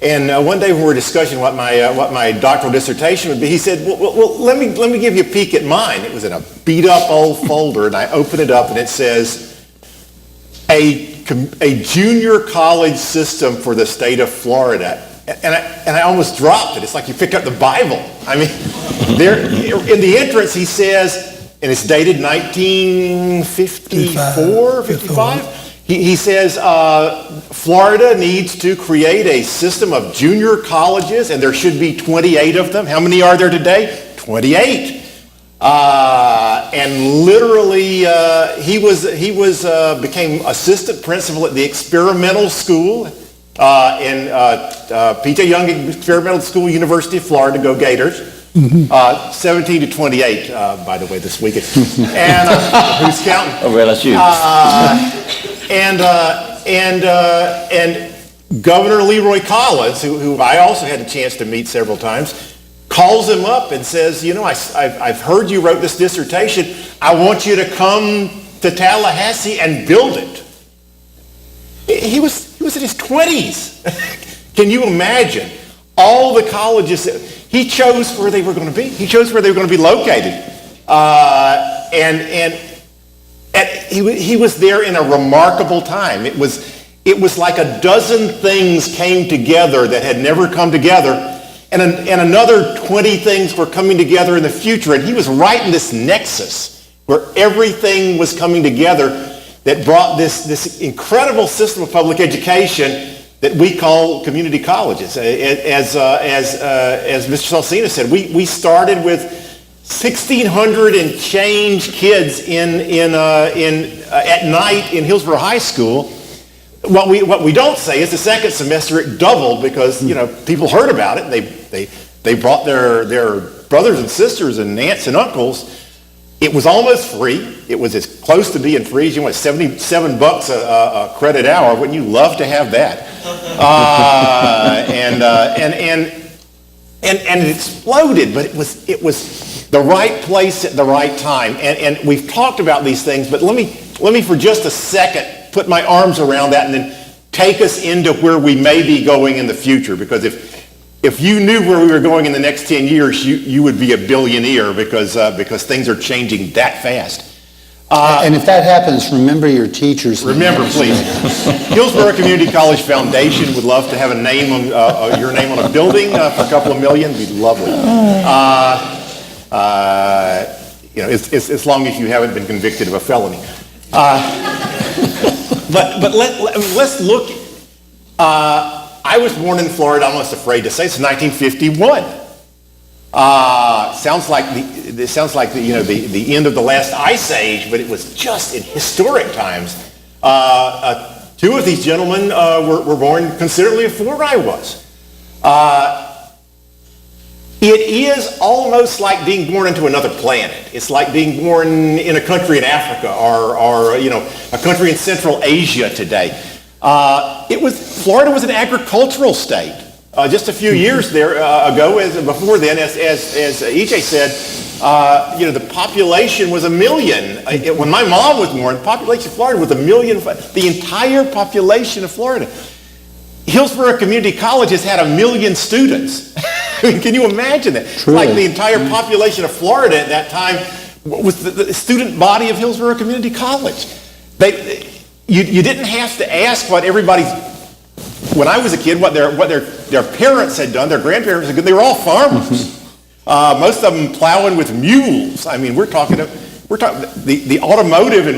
Speaker 5: and one day when we were discussing what my doctoral dissertation would be, he said, well, let me give you a peek at mine. It was in a beat up old folder, and I opened it up, and it says, a junior college system for the state of Florida. And I almost dropped it. It's like you pick up the Bible. I mean, there in the entrance he says, and it's dated 1954, 55. He says Florida needs to create a system of junior colleges, and there should be 28 of them. How many are there today? 28. And literally, he became assistant principal at the experimental school in P.J. Young Experimental School, University of Florida. Go Gators! 17 to 28, by the way, this weekend. And who's counting?
Speaker 2: Oh, well, that's you.
Speaker 5: And Governor Leroy Collins, who I also had a chance to meet several times, calls him up and says, you know, I've heard you wrote this dissertation. I want you to come to Tallahassee and build it. He was in his 20s. Can you imagine all the colleges? He chose where they were going to be. He chose where they were going to be located. And he was there in a remarkable time. It was like a dozen things came together that had never come together, and another 20 things were coming together in the future. And he was right in this nexus where everything was coming together that brought this incredible system of public education that we call community colleges. As Mr. Salcines said, we started with 1,600 and change kids at night in Hillsborough High School. What we don't say is the second semester it doubled because people heard about it. They brought their brothers and sisters and aunts and uncles. It was almost free. It was as close to being free as you want. $77 a credit hour. Wouldn't you love to have that? And it exploded, but it was the right place at the right time. And we've talked about these things, but let me for just a second put my arms around that and then take us into where we may be going in the future. Because if you knew where we were going in the next 10 years, you would be a billionaire because things are changing that fast.
Speaker 1: And if that happens, remember your teachers.
Speaker 5: Remember, please. Hillsborough Community College Foundation would love to have a name on your name on a building for a couple of million. It'd be lovely. As long as you haven't been convicted of a felony. But let's look. I was born in Florida. I'm almost afraid to say it's 1951. Sounds like the end of the last ice age, but it was just in historic times. Two of these gentlemen were born considerably before I was. It is almost like being born into another planet. It's like being born in a country in Africa or a country in Central Asia today. Florida was an agricultural state. Just a few years ago, before then, as EJ said, the population was 1 million. When my mom was born, the population of Florida was 1 million. The entire population of Florida. Hillsborough Community College has had 1 million students. I mean, can you imagine that?
Speaker 1: Truly.
Speaker 5: Like the entire population of Florida at that time was the student body of Hillsborough Community College. You didn't have to ask what everybody's. When I was a kid, what their parents had done, their grandparents had done. They were all farmers. Most of them plowing with mules. I mean, we're talking the automotive. And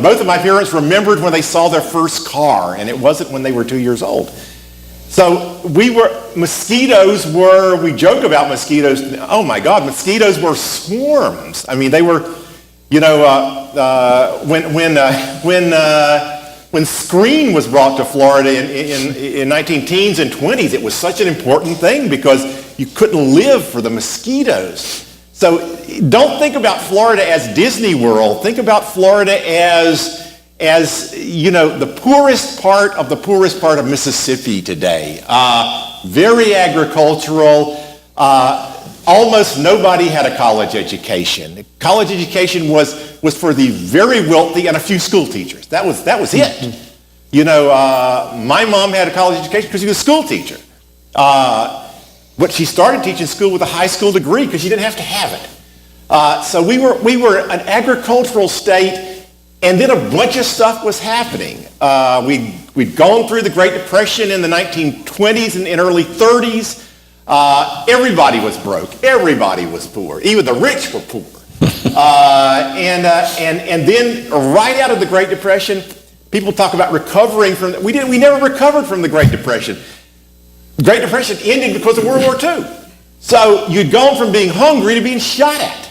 Speaker 5: both of my parents remembered when they saw their first car, and it wasn't when they were 2 years old. So we joke about mosquitoes. Oh my God, mosquitoes were swarms. I mean, they were, when screen was brought to Florida in 19-teens and 20s, it was such an important thing because you couldn't live for the mosquitoes. So don't think about Florida as Disney World. Think about Florida as the poorest part of Mississippi today. Very agricultural. Almost nobody had a college education. College education was for the very wealthy and a few school teachers. That was it. My mom had a college education because she was a school teacher. But she started teaching school with a high school degree because she didn't have to have it. So we were an agricultural state, and then a bunch of stuff was happening. We'd gone through the Great Depression in the 1920s and early 30s. Everybody was broke. Everybody was poor. Even the rich were poor. And then right out of the Great Depression, people talk about recovering from. We never recovered from the Great Depression. The Great Depression ended because of World War II. So you'd gone from being hungry to being shot at.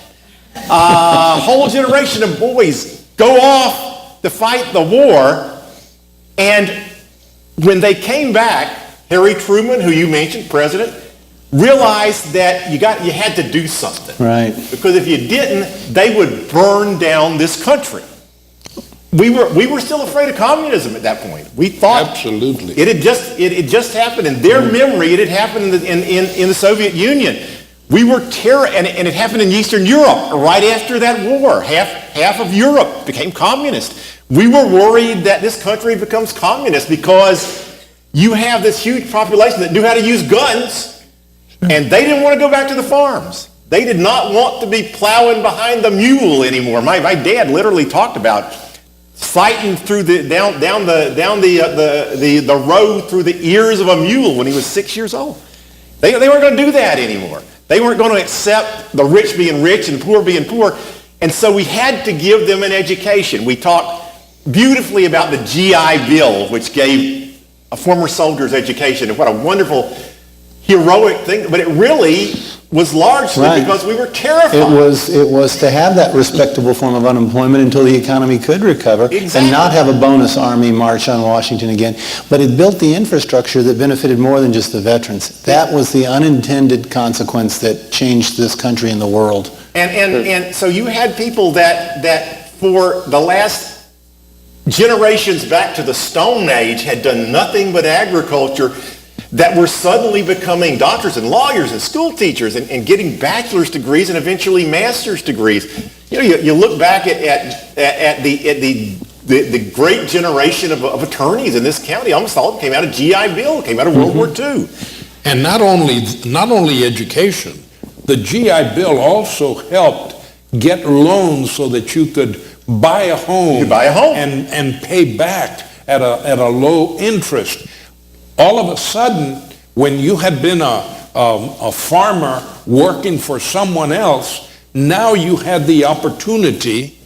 Speaker 5: A whole generation of boys go off to fight the war, and when they came back, Harry Truman, who you mentioned, president, realized that you had to do something.
Speaker 1: Right.
Speaker 5: Because if you didn't, they would burn down this country. We were still afraid of communism at that point. We thought
Speaker 3: Absolutely.
Speaker 5: it had just happened in their memory. It had happened in the Soviet Union. We were and it happened in Eastern Europe right after that war. Half of Europe became communist. We were worried that this country becomes communist because you have this huge population that knew how to use guns, and they didn't want to go back to the farms. They did not want to be plowing behind the mule anymore. My dad literally talked about fighting through down the road through the ears of a mule when he was 6 years old. They weren't going to do that anymore. They weren't going to accept the rich being rich and the poor being poor. And so we had to give them an education. We talked beautifully about the GI Bill, which gave a former soldier's education. And what a wonderful, heroic thing. But it really was largely because we were terrified.
Speaker 1: It was to have that respectable form of unemployment until the economy could recover and not have a bonus army march on Washington again. But it built the infrastructure that benefited more than just the veterans. That was the unintended consequence that changed this country and the world.
Speaker 5: And so you had people that for the last generations back to the Stone Age had done nothing but agriculture, that were suddenly becoming doctors and lawyers and school teachers and getting bachelor's degrees and eventually master's degrees. You look back at the the great generation of attorneys in this county, almost all of them came out of GI Bill, came out of World War II.
Speaker 3: And not only education, the GI Bill also helped get loans so that you could buy a home, and pay back at a low interest. All of a sudden, when you had been a farmer working for someone else, now you had the opportunity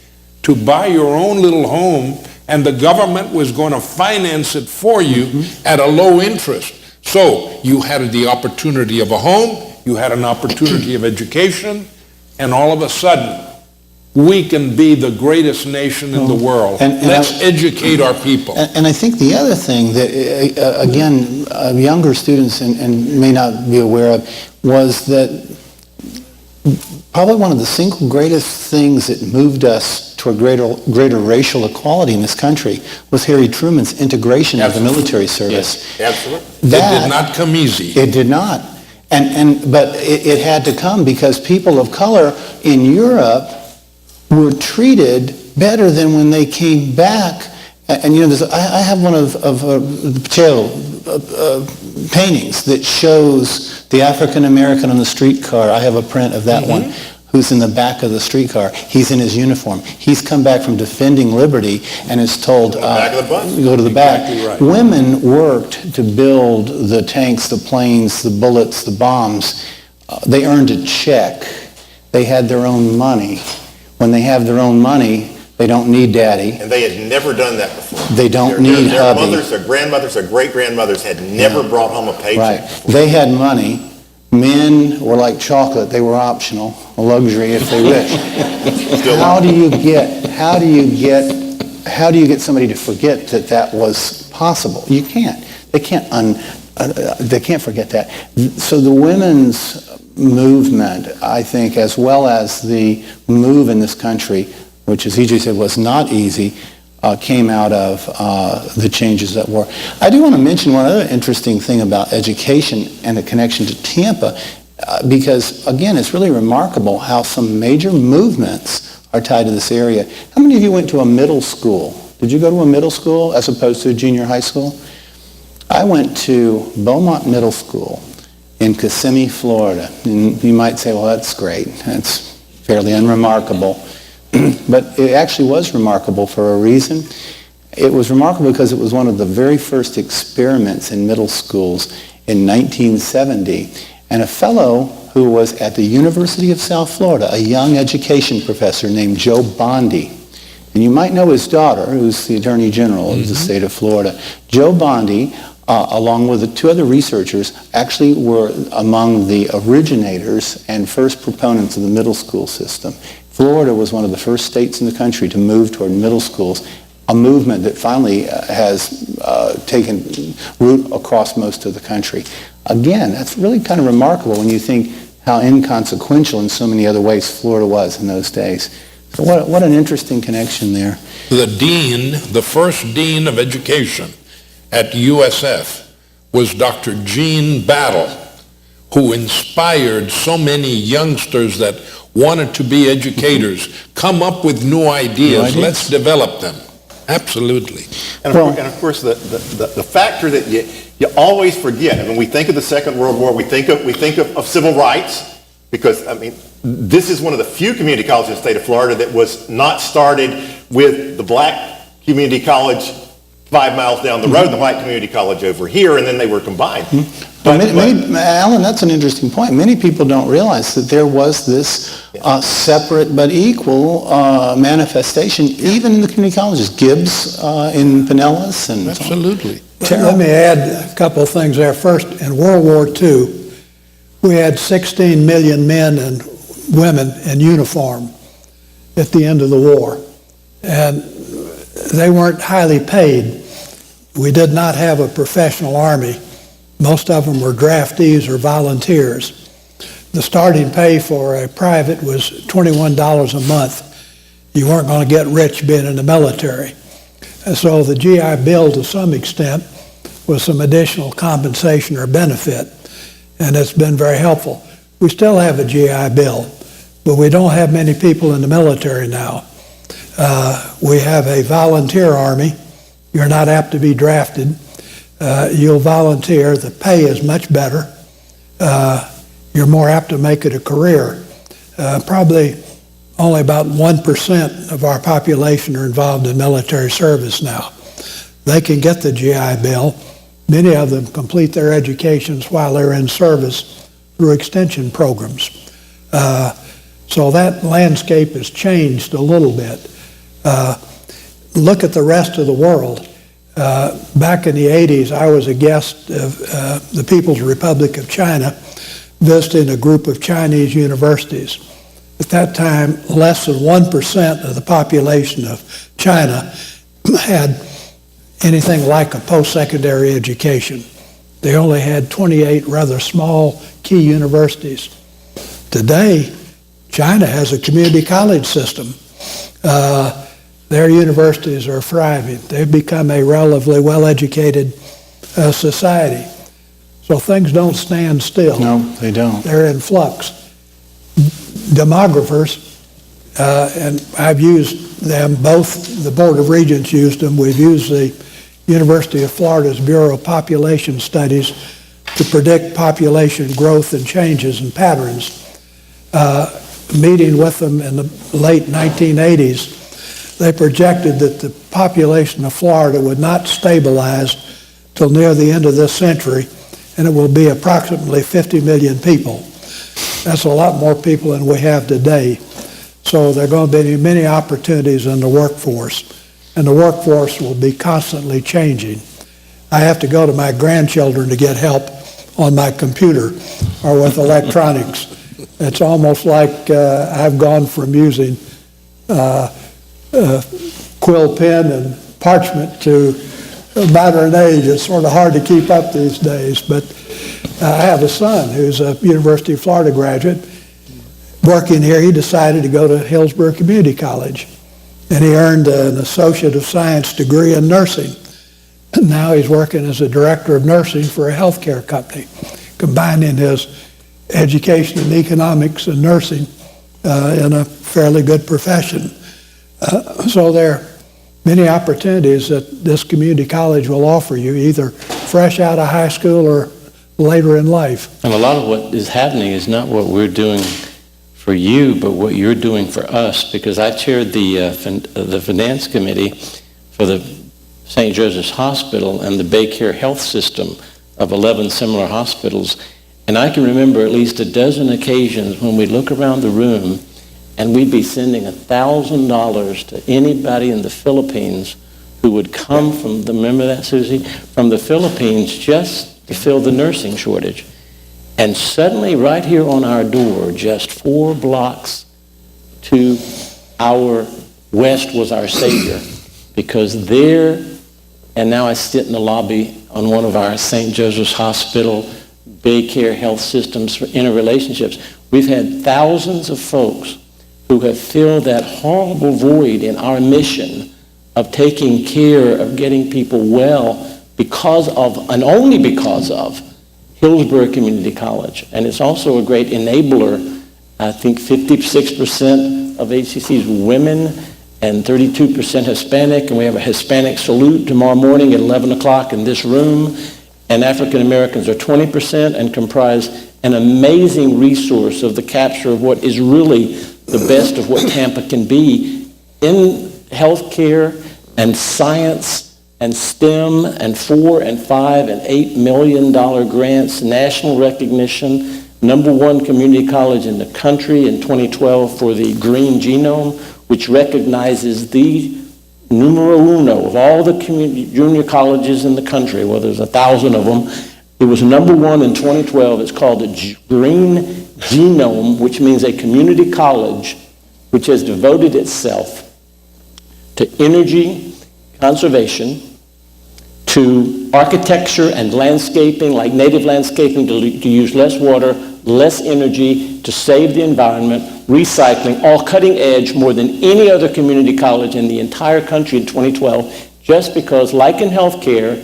Speaker 3: to buy your own little home, and the government was going to finance it for you at a low interest. So you had the opportunity of a home, you had an opportunity of education, and all of a sudden, we can be the greatest nation in the world. Let's educate our people.
Speaker 1: And I think the other thing that, again, younger students and may not be aware of, was that probably one of the single greatest things that moved us to a greater racial equality in this country was Harry Truman's integration of the military service.
Speaker 5: Yes, absolutely.
Speaker 3: It did not come easy.
Speaker 1: It did not. But it had to come because people of color in Europe were treated better than when they came back. And you know, I have one of Terrell paintings that shows the African American on the streetcar. I have a print of that one, who's in the back of the streetcar. He's in his uniform. He's come back from defending liberty and is told,
Speaker 5: back of the bus.
Speaker 1: Go to the back.
Speaker 3: Exactly right.
Speaker 1: Women worked to build the tanks, the planes, the bullets, the bombs. They earned a check. They had their own money. When they have their own money, they don't need daddy.
Speaker 5: And they had never done that before.
Speaker 1: They don't need
Speaker 5: their
Speaker 1: hubby.
Speaker 5: mothers, their grandmothers, their great-grandmothers had never brought home a paycheck.
Speaker 1: Right. They had money. Men were like chocolate. They were optional, a luxury if they wish. How do you get somebody to forget that was possible? You can't. They can't forget that. So the women's movement, I think, as well as the move in this country, which, as EJ said, was not easy, came out of the changes that were. I do want to mention one other interesting thing about education and the connection to Tampa, because, again, it's really remarkable how some major movements are tied to this area. How many of you went to a middle school? Did you go to a middle school as opposed to a junior high school? I went to Beaumont Middle School in Kissimmee, Florida. And you might say, well, that's great. That's fairly unremarkable. But it actually was remarkable for a reason. It was remarkable because it was one of the very first experiments in middle schools in 1970. And a fellow who was at the University of South Florida, a young education professor named Joe Bondi, and you might know his daughter, who's the Attorney General of the state of Florida. Joe Bondi, along with the two other researchers, actually were among the originators and first proponents of the middle school system. Florida was one of the first states in the country to move toward middle schools, a movement that finally has taken root across most of the country. Again, that's really kind of remarkable when you think how inconsequential in so many other ways Florida was in those days. So what an interesting connection there.
Speaker 3: The first dean of education at USF was Dr. Gene Battle, who inspired so many youngsters that wanted to be educators, come up with new ideas. Let's develop them. Absolutely.
Speaker 5: And of course, the factor that you always forget. I mean, we think of the Second World War. We think of civil rights, because I mean, this is one of the few community colleges in the state of Florida that was not started with the black community college 5 miles down the road, and the white community college over here, and then they were combined.
Speaker 1: Alan, that's an interesting point. Many people don't realize that there was this separate but equal manifestation, even in the community colleges. Gibbs in Pinellas and
Speaker 3: Absolutely.
Speaker 4: Let me add a couple of things there. First, in World War II, we had 16 million men and women in uniform at the end of the war. And they weren't highly paid. We did not have a professional army. Most of them were draftees or volunteers. The starting pay for a private was $21 a month. You weren't going to get rich being in the military. And so the GI Bill, to some extent, was some additional compensation or benefit, and it's been very helpful. We still have a GI Bill, but we don't have many people in the military now. We have a volunteer army. You're not apt to be drafted. You'll volunteer. The pay is much better. You're more apt to make it a career. Probably only about 1% of our population are involved in military service now. They can get the GI Bill. Many of them complete their educations while they're in service through extension programs. So that landscape has changed a little bit. Look at the rest of the world. Back in the 80s, I was a guest of the People's Republic of China, visiting a group of Chinese universities. At that time, less than 1% of the population of China had anything like a post-secondary education. They only had 28 rather small key universities. Today, China has a community college system. Their universities are thriving. They've become a relatively well-educated society. So things don't stand still.
Speaker 1: No, they don't.
Speaker 4: They're in flux. Demographers, and I've used them, both the Board of Regents used them. We've used the University of Florida's Bureau of Population Studies to predict population growth and changes and patterns. Meeting with them in the late 1980s, they projected that the population of Florida would not stabilize till near the end of this century, and it will be approximately 50 million people. That's a lot more people than we have today. So there are going to be many opportunities in the workforce, and the workforce will be constantly changing. I have to go to my grandchildren to get help on my computer or with electronics. It's almost like I've gone from using quill pen and parchment to modern age. It's sort of hard to keep up these days, but I have a son who's a University of Florida graduate. Working here, he decided to go to Hillsborough Community College, and he earned an Associate of Science degree in nursing. And now he's working as a director of nursing for a healthcare company, combining his education in economics and nursing in a fairly good profession. So there are many opportunities that this community college will offer you, either fresh out of high school or later in life.
Speaker 2: And a lot of what is happening is not what we're doing for you, but what you're doing for us, because I chaired the finance committee for the St. Joseph's Hospital and the Baycare Health System of 11 similar hospitals. And I can remember at least a dozen occasions when we'd look around the room and we'd be sending $1,000 to anybody in the Philippines who would come from, remember that, Susie? From the Philippines just to fill the nursing shortage. And suddenly, right here on our door, just 4 blocks to our west was our Savior. Because there, and now I sit in the lobby on one of our St. Joseph's Hospital Baycare Health Systems for interrelationships. We've had thousands of folks who have filled that horrible void in our mission of taking care of getting people well because of, and only because of, Hillsborough Community College. And it's also a great enabler. I think 56% of HCC's women and 32% Hispanic, and we have a Hispanic salute tomorrow morning at 11 o'clock in this room. And African Americans are 20% and comprise an amazing resource of the capture of what is really the best of what Tampa can be in healthcare and science and STEM and $4 and $5 and $8 million grants, national recognition, #1 community college in the country in 2012 for the Green Genome, which recognizes the numero uno of all the community junior colleges in the country. Well, there's 1,000 of them. It was #1 in 2012. It's called the Green Genome, which means a community college which has devoted itself to energy conservation, to architecture and landscaping, like native landscaping, to use less water, less energy, to save the environment, recycling, all cutting edge, more than any other community college in the entire country in 2012, just because, like in healthcare,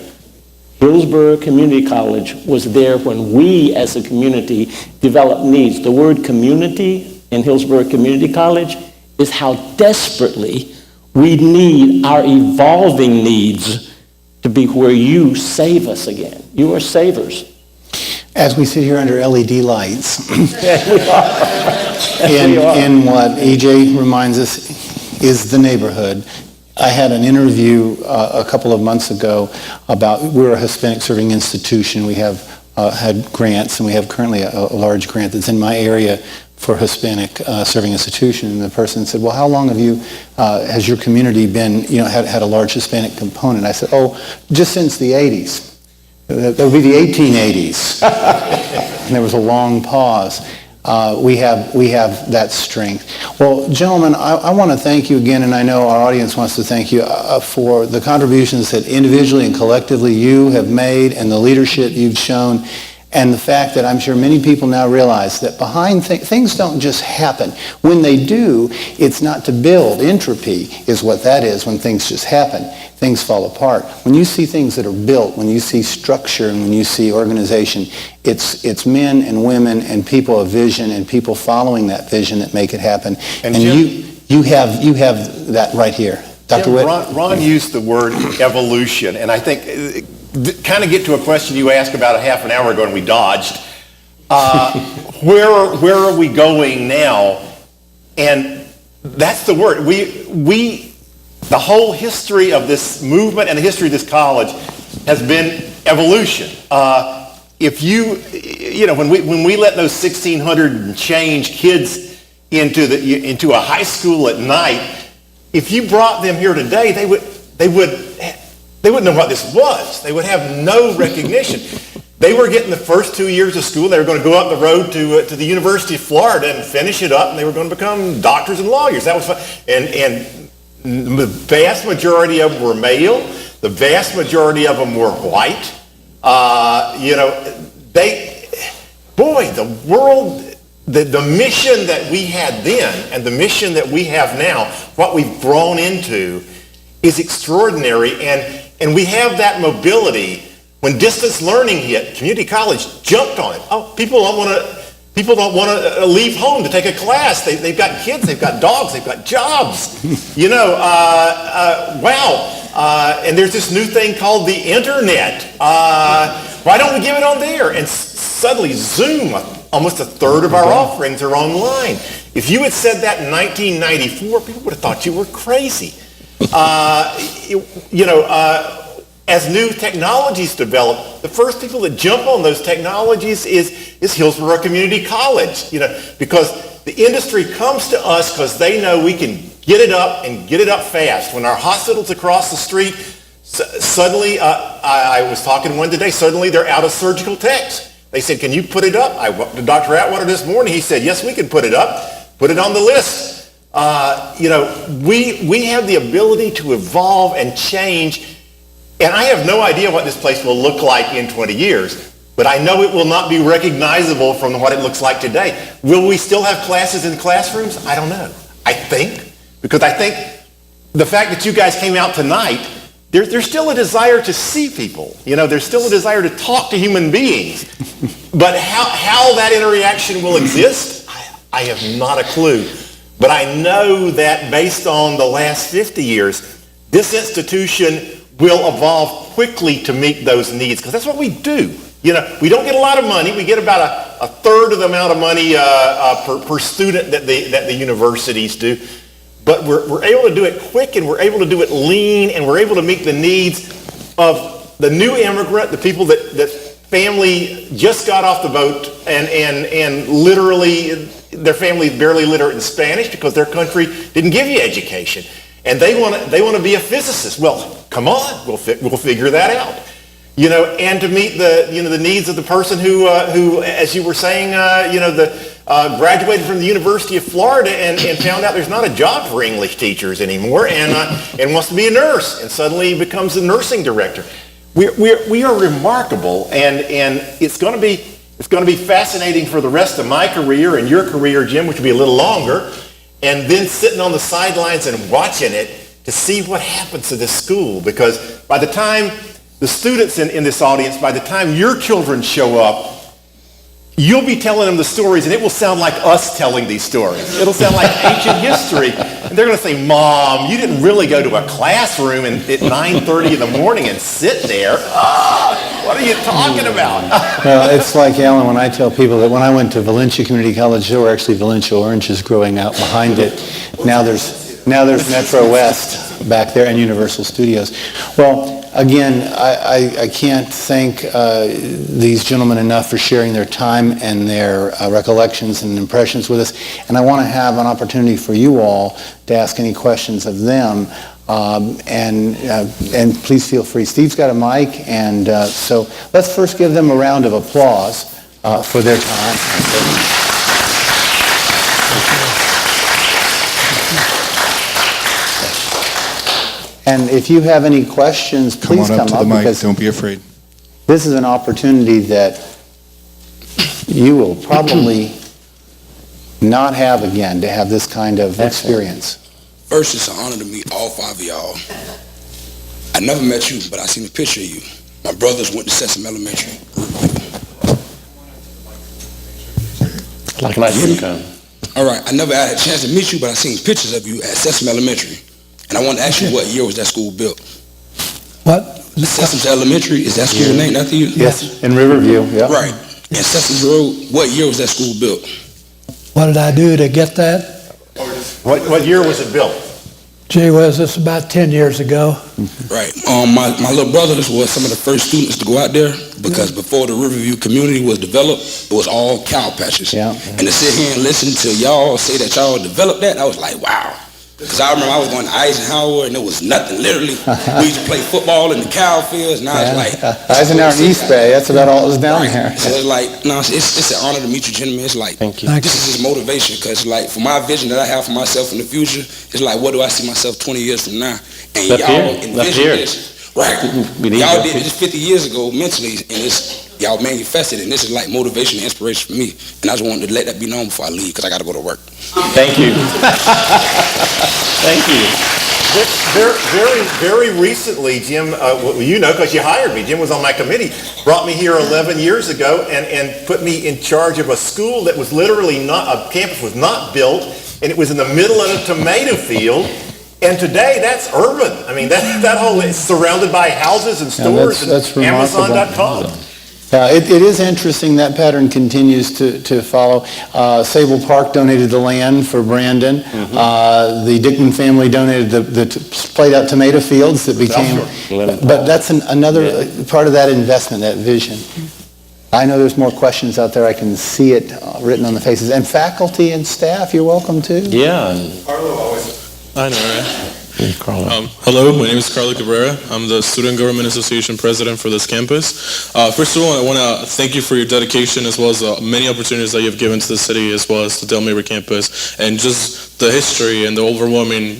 Speaker 2: Hillsborough Community College was there when we as a community developed needs. The word community in Hillsborough Community College is how desperately we need our evolving needs to be where you save us again. You are savers.
Speaker 1: As we sit here under LED lights,
Speaker 2: Yes, we are.
Speaker 1: in what EJ reminds us is the neighborhood. I had an interview a couple of months ago about, we're a Hispanic serving institution. We have had grants, and we have currently a large grant that's in my area for Hispanic serving institution. And the person said, well, how long have you, has your community been, had a large Hispanic component? I said, oh, just since the 80s. That would be the 1880s. And there was a long pause. We have that strength. Well, gentlemen, I want to thank you again, and I know our audience wants to thank you for the contributions that individually and collectively you have made and the leadership you've shown, and the fact that I'm sure many people now realize that behind things don't just happen. When they do, it's not to build. Entropy is what that is when things just happen. Things fall apart. When you see things that are built, when you see structure and when you see organization, it's men and women and people of vision and people following that vision that make it happen. And Jim, you have that right here. Dr. Witt?
Speaker 5: Ron used the word evolution, and I think kind of get to a question you asked about a half an hour ago and we dodged. Where are we going now? And that's the word. The whole history of this movement and the history of this college has been evolution. When we let those 1,600 and change kids into a high school at night, if you brought them here today, they wouldn't know what this was. They would have no recognition. They were getting the first 2 years of school. They were going to go up the road to the University of Florida and finish it up, and they were going to become doctors and lawyers. That was fun. And the vast majority of them were male. The vast majority of them were white. The world, the mission that we had then and the mission that we have now, what we've grown into, is extraordinary. And we have that mobility. When distance learning hit, community college jumped on it. Oh, people don't want to leave home to take a class. They've got kids, they've got dogs, they've got jobs. And there's this new thing called the internet. Why don't we give it on there? And suddenly, Zoom, almost a third of our offerings are online. If you had said that in 1994, people would have thought you were crazy. As new technologies develop, the first people that jump on those technologies is Hillsborough Community College, because the industry comes to us because they know we can get it up and get it up fast. When our hospital's across the street, suddenly, I was talking to one today, suddenly they're out of surgical techs. They said, can you put it up? I went to Dr. Atwater this morning. He said, yes, we can put it up. Put it on the list. We have the ability to evolve and change. And I have no idea what this place will look like in 20 years, but I know it will not be recognizable from what it looks like today. Will we still have classes in classrooms? I don't know. I think, because I think the fact that you guys came out tonight, there's still a desire to see people. There's still a desire to talk to human beings. But how that interaction will exist, I have not a clue. But I know that based on the last 50 years, this institution will evolve quickly to meet those needs, because that's what we do. We don't get a lot of money. We get about a third of the amount of money per student that the universities do. But we're able to do it quick, and we're able to do it lean, and we're able to meet the needs of the new immigrant, the people that family just got off the boat and literally their family is barely literate in Spanish because their country didn't give you education. And they want to be a physicist. Well, come on, we'll figure that out. And to meet the needs of the person who as you were saying, graduated from the University of Florida and found out there's not a job for English teachers anymore and wants to be a nurse and suddenly becomes the nursing director. We are remarkable, and it's going to be fascinating for the rest of my career and your career, Jim, which will be a little longer. And then sitting on the sidelines and watching it to see what happens to this school. Because by the time the students in this audience, by the time your children show up, you'll be telling them the stories, and it will sound like us telling these stories. It'll sound like ancient history. And they're going to say, Mom, you didn't really go to a classroom at 9:30 in the morning and sit there. Oh, what are you talking about?
Speaker 1: Well, it's like, Alan, when I tell people that when I went to Valencia Community College, there were actually Valencia oranges growing out behind it. Now there's Metro West back there and Universal Studios. Well, again, I can't thank these gentlemen enough for sharing their time and their recollections and impressions with us. And I want to have an opportunity for you all to ask any questions of them. And please feel free. Steve's got a mic, and so let's first give them a round of applause for their time. And if you have any questions, please come up
Speaker 6: to the mic.
Speaker 1: because
Speaker 6: Don't be afraid.
Speaker 1: this is an opportunity that you will probably not have again, to have this kind of experience.
Speaker 7: First, it's an honor to meet all 5 of y'all. I never met you, but I seen a picture of you. My brothers went to Sessums Elementary.
Speaker 2: Like my come.
Speaker 7: All right, I never had a chance to meet you, but I seen pictures of you at Sessums Elementary. And I want to ask you, what year was that school built?
Speaker 4: What?
Speaker 7: Sessums Elementary, is that school named after you?
Speaker 1: Yes, in Riverview, yeah.
Speaker 7: Right. And Sessums Road, what year was that school built?
Speaker 4: What did I do to get that?
Speaker 5: What year was it built?
Speaker 4: Gee whiz, it's about 10 years ago.
Speaker 7: Right. My little brothers were some of the first students to go out there because before the Riverview community was developed, it was all cow patches.
Speaker 1: Yeah.
Speaker 7: And to sit here and listen to y'all say that y'all developed that, I was like, wow. Because I remember I was going to Eisenhower and there was nothing. Literally, we used to play football in the cow fields, and I was like...
Speaker 1: Eisenhower and East Bay, that's about all that was down there.
Speaker 7: So it's like, no, it's an honor to meet you, gentlemen. It's like,
Speaker 2: Thank you.
Speaker 7: this is just motivation, because like, for my vision that I have for myself in the future, it's like, what do I see myself 20 years from now? And
Speaker 2: Left
Speaker 7: y'all
Speaker 2: here.
Speaker 7: envision this. Right.
Speaker 2: We need
Speaker 7: Y'all
Speaker 2: that.
Speaker 7: did this 50 years ago mentally, and y'all manifested it, and this is like motivation and inspiration for me. And I just wanted to let that be known before I leave, because I got to go to work.
Speaker 2: Thank you. Thank you.
Speaker 5: Very recently, Jim, you know because you hired me, Jim was on my committee, brought me here 11 years ago and put me in charge of a school that was literally not, a campus was not built, and it was in the middle of a tomato field. And today, that's urban. I mean, that whole, it's surrounded by houses and stores
Speaker 1: that's
Speaker 5: and
Speaker 1: remarkable.
Speaker 5: Amazon.com.
Speaker 1: It is interesting that pattern continues to follow. Sable Park donated the land for Brandon. The Dickman family donated the played out tomato fields that became, but that's another part of that investment, that vision. I know there's more questions out there. I can see it written on the faces. And faculty and staff, you're welcome too.
Speaker 2: Yeah.
Speaker 8: I know, right?
Speaker 2: Carlo.
Speaker 8: Hello, my name is Carlo Cabrera. I'm the Student Government Association president for this campus. First of all, I want to thank you for your dedication as well as many opportunities that you've given to the city as well as the Del Mabry campus, and just the history and the overwhelming,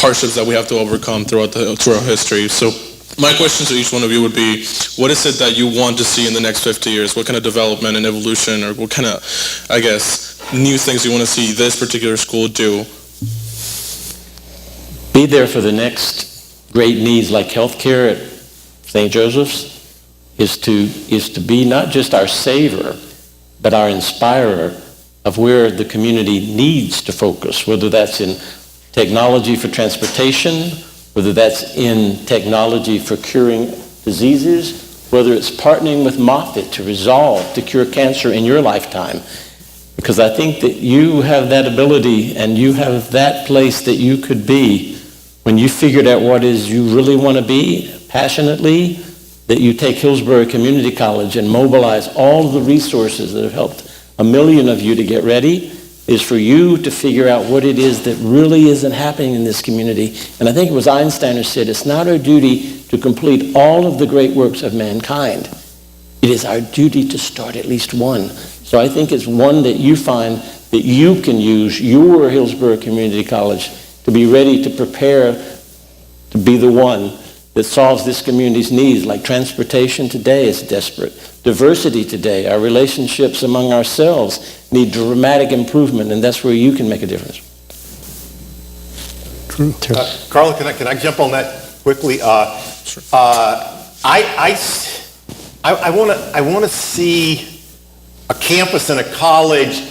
Speaker 8: hardships that we have to overcome throughout history. So my question to each one of you would be, what is it that you want to see in the next 50 years? What kind of development and evolution, or what kind of, new things you want to see this particular school do?
Speaker 2: Be there for the next great needs like healthcare at St. Joseph's is to be not just our savior, but our inspirer of where the community needs to focus, whether that's in technology for transportation, whether that's in technology for curing diseases, whether it's partnering with Moffitt to cure cancer in your lifetime. Because I think that you have that ability and you have that place that you could be when you figured out what is you really want to be passionately, that you take Hillsborough Community College and mobilize all of the resources that have helped 1 million of you to get ready, is for you to figure out what it is that really isn't happening in this community. And I think it was Einstein who said, it's not our duty to complete all of the great works of mankind. It is our duty to start at least one. So I think it's one that you find that you can use your Hillsborough Community College to be ready to prepare to be the one that solves this community's needs, like transportation today is desperate. Diversity today, our relationships among ourselves need dramatic improvement, and that's where you can make a difference.
Speaker 1: True.
Speaker 5: Carla, can I jump on that quickly?
Speaker 8: Sure.
Speaker 5: I want to see a campus and a college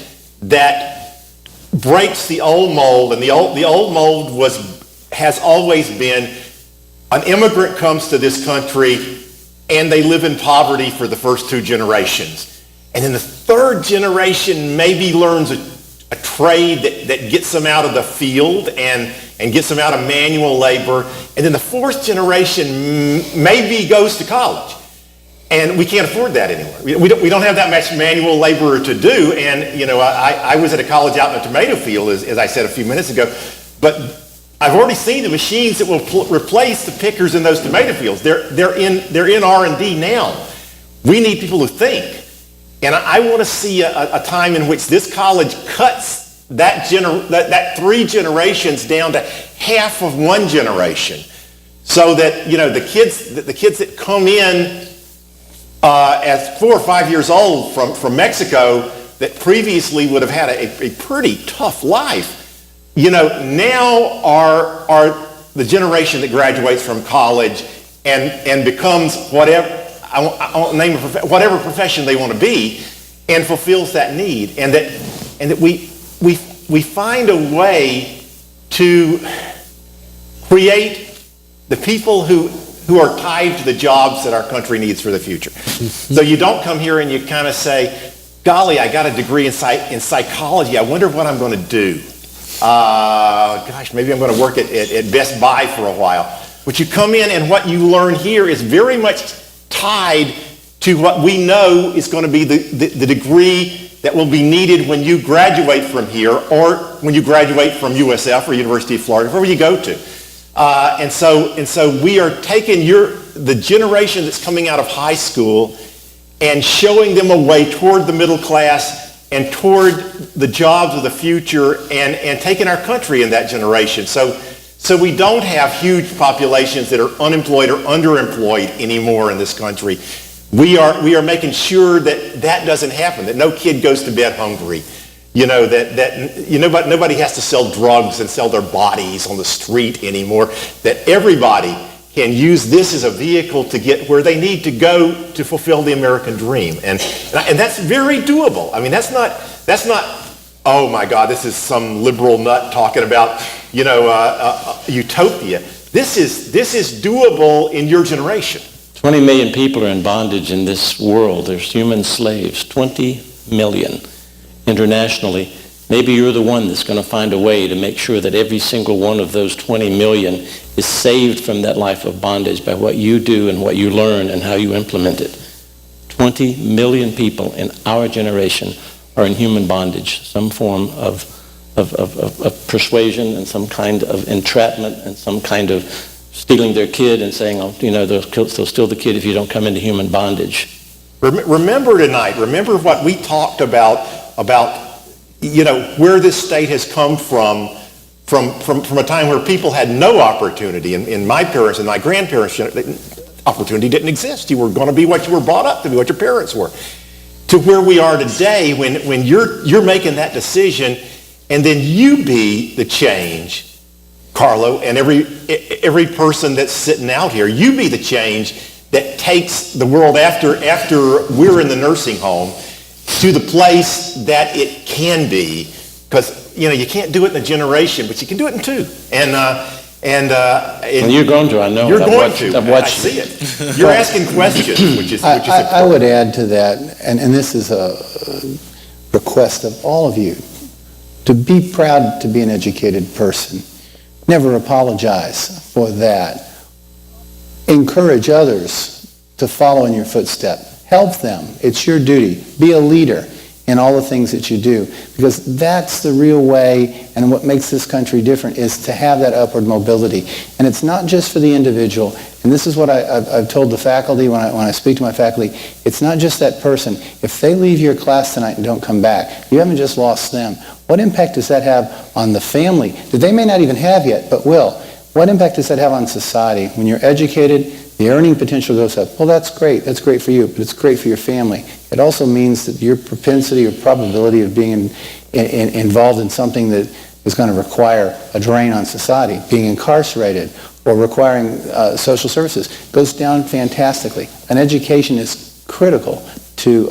Speaker 5: that breaks the old mold, and the old mold has always been an immigrant comes to this country and they live in poverty for the first 2 generations. And then the 3rd generation maybe learns a trade that gets them out of the field and gets them out of manual labor. And then the 4th generation maybe goes to college. And we can't afford that anymore. We don't have that much manual labor to do. And, you know, I was at a college out in a tomato field, as I said a few minutes ago. But I've already seen the machines that will replace the pickers in those tomato fields. They're in R&D now. We need people who think. And I want to see a time in which this college cuts that 3 generations down to half of 1 generation, so that, you know, the kids that come in as 4 or 5 years old from Mexico that previously would have had a pretty tough life, you know, now are the generation that graduates from college and becomes whatever whatever profession they want to be, and fulfills that need, and that we find a way to create the people who are tied to the jobs that our country needs for the future. So you don't come here and you kind of say, golly, I got a degree in psychology. I wonder what I'm going to do. Gosh, maybe I'm going to work at Best Buy for a while. But you come in and what you learn here is very much tied to what we know is going to be the degree that will be needed when you graduate from here, or when you graduate from USF or University of Florida, wherever you go to. And so we are taking the generation that's coming out of high school and showing them a way toward the middle class and toward the jobs of the future, and taking our country in that generation. So we don't have huge populations that are unemployed or underemployed anymore in this country. We are making sure that doesn't happen, that no kid goes to bed hungry. You know, that nobody has to sell drugs and sell their bodies on the street anymore, that everybody can use this as a vehicle to get where they need to go to fulfill the American dream. And that's very doable. I mean, that's not, oh my God, this is some liberal nut talking about, you know, utopia. This is doable in your generation.
Speaker 2: 20 million people are in bondage in this world. There's human slaves, 20 million internationally. Maybe you're the one that's going to find a way to make sure that every single one of those 20 million is saved from that life of bondage by what you do and what you learn and how you implement it. 20 million people in our generation are in human bondage, some form of persuasion and some kind of entrapment and some kind of stealing their kid and saying, oh, you know, they'll steal the kid if you don't come into human bondage.
Speaker 5: Remember tonight, remember what we talked about, you know, where this state has come from a time where people had no opportunity. In my parents and my grandparents, opportunity didn't exist. You were going to be what you were brought up to be, what your parents were. To where we are today, when you're making that decision, and then you be the change, Carlo, and every person that's sitting out here, you be the change that takes the world after we're in the nursing home to the place that it can be. Because, you know, you can't do it in a generation, but you can do it in 2. And
Speaker 2: you're going to, I know.
Speaker 5: You're going to. I see it. You're asking questions, which is important.
Speaker 1: I would add to that, and this is a request of all of you, to be proud to be an educated person. Never apologize for that. Encourage others to follow in your footsteps. Help them. It's your duty. Be a leader in all the things that you do, because that's the real way, and what makes this country different is to have that upward mobility. And it's not just for the individual, and this is what I've told the faculty when I speak to my faculty. It's not just that person. If they leave your class tonight and don't come back, you haven't just lost them. What impact does that have on the family that they may not even have yet, but will? What impact does that have on society? When you're educated, the earning potential goes up. Well, that's great for you, but it's great for your family. It also means that your propensity or probability of being involved in something that is going to require a drain on society, being incarcerated or requiring social services, goes down fantastically. An education is critical to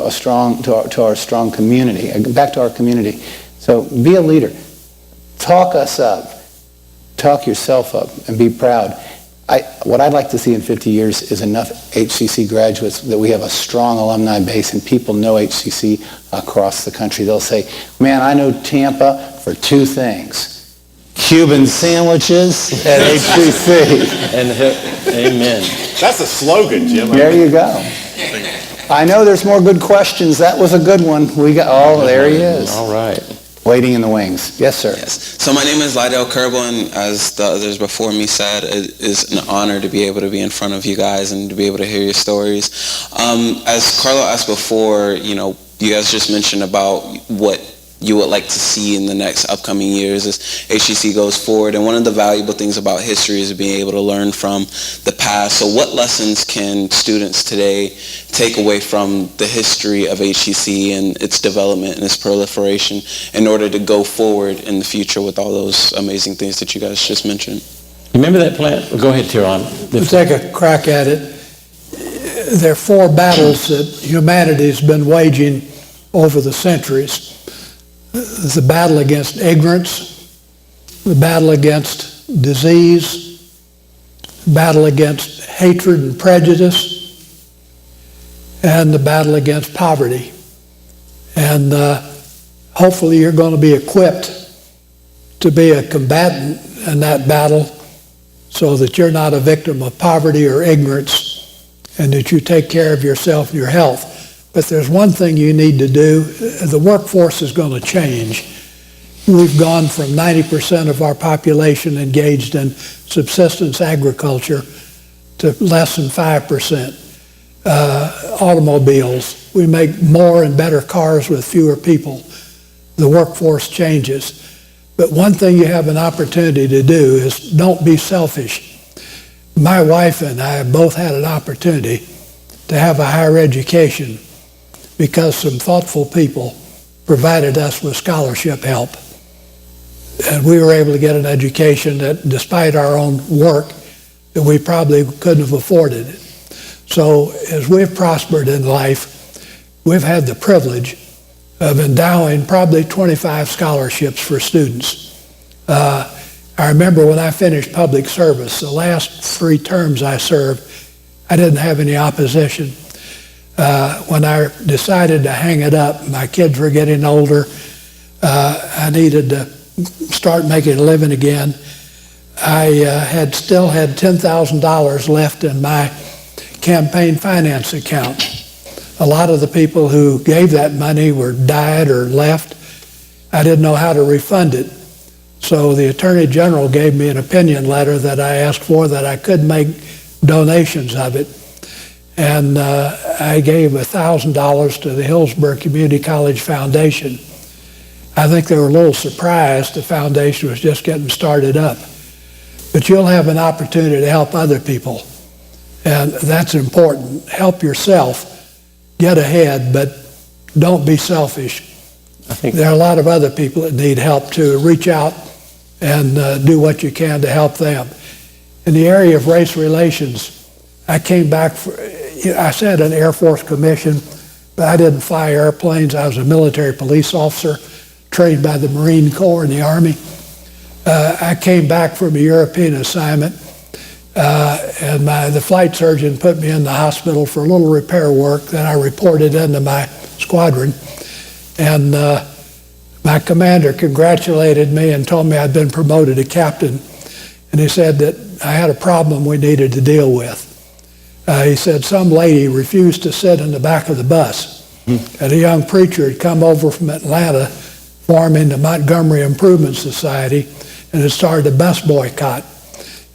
Speaker 1: our strong community, back to our community. So be a leader. Talk us up. Talk yourself up and be proud. What I'd like to see in 50 years is enough HCC graduates that we have a strong alumni base and people know HCC across the country. They'll say, man, I know Tampa for two things: Cuban sandwiches at HCC.
Speaker 2: Amen.
Speaker 5: That's a slogan, Jim.
Speaker 1: There you go. I know there's more good questions. That was a good one. There he is.
Speaker 2: All right.
Speaker 1: Waiting in the wings. Yes, sir.
Speaker 6: Yes. So my name is Lydell Kerbel, and as the others before me said, it is an honor to be able to be in front of you guys and to be able to hear your stories. As Carlo asked before, you guys just mentioned about what you would like to see in the next upcoming years as HCC goes forward. And one of the valuable things about history is being able to learn from the past. So what lessons can students today take away from the history of HCC and its development and its proliferation in order to go forward in the future with all those amazing things that you guys just mentioned?
Speaker 2: Remember that plant? Go ahead, Terrell.
Speaker 4: Let's take a crack at it. There are four battles that humanity's been waging over the centuries. The battle against ignorance, the battle against disease, the battle against hatred and prejudice, and the battle against poverty. And hopefully you're going to be equipped to be a combatant in that battle so that you're not a victim of poverty or ignorance and that you take care of yourself and your health. But there's one thing you need to do. The workforce is going to change. We've gone from 90% of our population engaged in subsistence agriculture to less than 5%. Automobiles, we make more and better cars with fewer people. The workforce changes. But one thing you have an opportunity to do is don't be selfish. My wife and I both had an opportunity to have a higher education because some thoughtful people provided us with scholarship help. And we were able to get an education that, despite our own work, that we probably couldn't have afforded. So as we've prospered in life, we've had the privilege of endowing probably 25 scholarships for students. I remember when I finished public service, the last 3 terms I served, I didn't have any opposition. When I decided to hang it up, my kids were getting older. I needed to start making a living again. I still had $10,000 left in my campaign finance account. A lot of the people who gave that money died or left. I didn't know how to refund it. So the Attorney General gave me an opinion letter that I asked for that I could make donations of it. And I gave $1,000 to the Hillsborough Community College Foundation. I think they were a little surprised the foundation was just getting started up. But you'll have an opportunity to help other people. And that's important. Help yourself. Get ahead, but don't be selfish.
Speaker 2: I think
Speaker 4: there are a lot of other people that need help too. Reach out and do what you can to help them. In the area of race relations, I came back, I sat an Air Force commission, but I didn't fly airplanes. I was a military police officer trained by the Marine Corps and the Army. I came back from a European assignment, and the flight surgeon put me in the hospital for a little repair work. Then I reported into my squadron, and my commander congratulated me and told me I'd been promoted to captain, and he said that I had a problem we needed to deal with. He said some lady refused to sit in the back of the bus, and a young preacher had come over from Atlanta forming the Montgomery Improvement Society and had started a bus boycott.